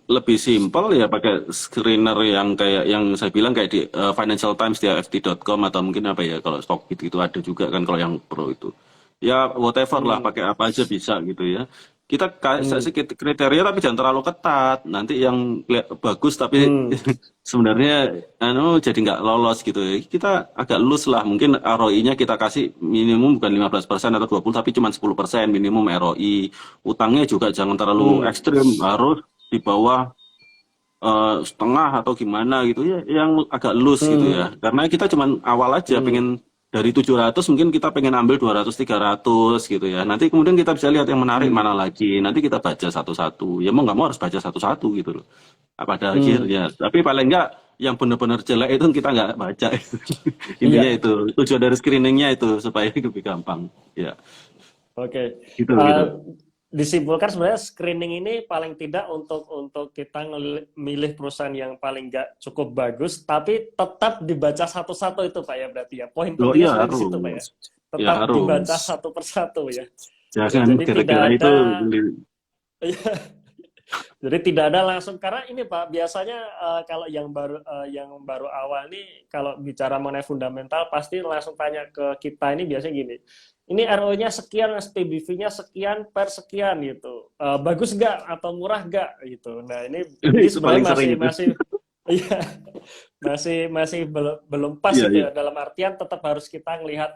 lebih simpel ya pakai screener yang kayak yang saya bilang kayak di Financial Times di AFT.com atau mungkin apa ya kalau Stockbit itu ada juga kan kalau yang pro itu. Ya whatever lah Hmm, pakai apa aja bisa gitu ya. Kita kasih hmm, kriteria tapi jangan terlalu ketat. Nanti yang bagus tapi hmm, sebenarnya jadi nggak lolos gitu ya. Kita agak loose lah. Mungkin ROI-nya kita kasih minimum bukan 15% atau 20 tapi cuma 10% minimum ROI. Utangnya juga jangan terlalu hmm, ekstrim, harus di bawah setengah atau gimana gitu ya, yang agak loose gitu ya. hmm, Karena kita cuman awal aja hmm, pengen dari 700 mungkin kita pengen ambil 200 300 gitu ya. Nanti kemudian kita bisa lihat yang menarik hmm, mana lagi. Nanti kita baca satu-satu. Ya mau nggak mau harus baca satu-satu gitu loh. Pada hmm. akhirnya. Tapi paling nggak yang benar-benar jelek itu kita nggak baca. Intinya Iya, itu. Tujuan dari screeningnya itu supaya lebih gampang. Ya, oke. gitu Eh, gitu. Disimpulkan sebenarnya screening ini paling tidak untuk kita milih perusahaan yang paling nggak cukup bagus, tapi tetap dibaca satu-satu itu Pak ya berarti ya. Poin Oh pentingnya iya sebenarnya di situ Pak ya. harus. Ya Tetap harus. dibaca satu persatu ya. Jangan Jadi tidak gara-gara itu ada beli. jadi tidak ada langsung, karena ini Pak biasanya kalau yang baru awal nih kalau bicara mengenai fundamental pasti langsung tanya ke kita ini biasanya gini. Ini ROI-nya sekian, SPBV-nya sekian per sekian gitu. Bagus nggak atau murah nggak gitu. Nah, ini Itu sebenarnya paling masih sering itu. masih iya, masih belum pas Iya, itu iya. ya. Dalam artian tetap harus kita ngelihat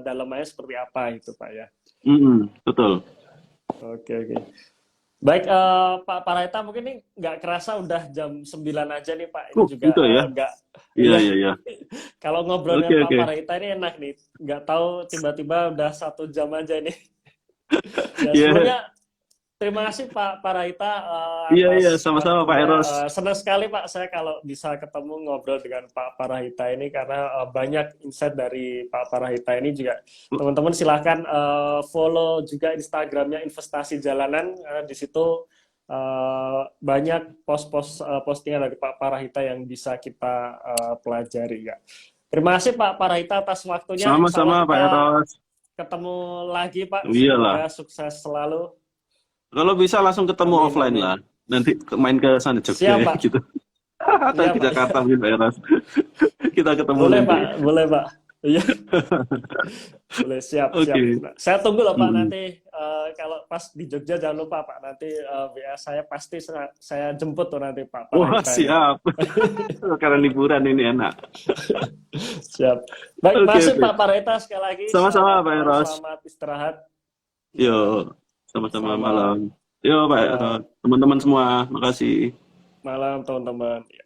dalamnya seperti apa itu Pak ya. Mm-mm, betul. Oke, oke. Baik, Pak Paraita, mungkin ini nggak kerasa udah jam 9 aja nih Pak. Ini juga Gitu ya. nggak, Iya, iya, iya, iya. kalau ngobrol Oke, dengan Pak oke. Paraita ini enak nih. Nggak tahu tiba-tiba udah 1 jam aja nih. Ya Ya, sebelumnya, Terima kasih Pak Paraita Iya, iya, atas sama-sama Pak waktunya. Eros. Senang sekali Pak saya kalau bisa ketemu ngobrol dengan Pak Paraita ini karena banyak insight dari Pak Paraita ini juga. Teman-teman silahkan follow juga Instagramnya Investasi Jalanan. Di situ banyak postingan dari Pak Paraita yang bisa kita pelajari ya. Terima kasih Pak Paraita atas waktunya. Insya Allah Sama-sama Pak kita Eros. ketemu lagi Pak. Iyalah. Semoga sukses selalu. Kalau bisa langsung ketemu Amin, offline amin. lah. Nanti main ke sana Siap Jogja ya, Pak. gitu. Atau Iya di Pak. Jakarta mungkin Pak Eros. Kita ketemu Boleh nanti. Pak, boleh Pak. Iya, boleh siap, siap. Oke. Nah, saya tunggu loh Pak Mm. nanti kalau pas di Jogja jangan lupa Pak nanti WA saya pasti saya jemput tuh nanti Pak Wah, Paraita ini. siap. Karena liburan ini enak. Siap. Baik, Oke, masih oke. Pak Paraita sekali lagi Sama-sama selamat Pak Eros. selamat istirahat. Yo, sama-sama Selamat malam. malam. Yo Pak Ya, Eros. Teman-teman semua, makasih. malam teman-teman. Ya.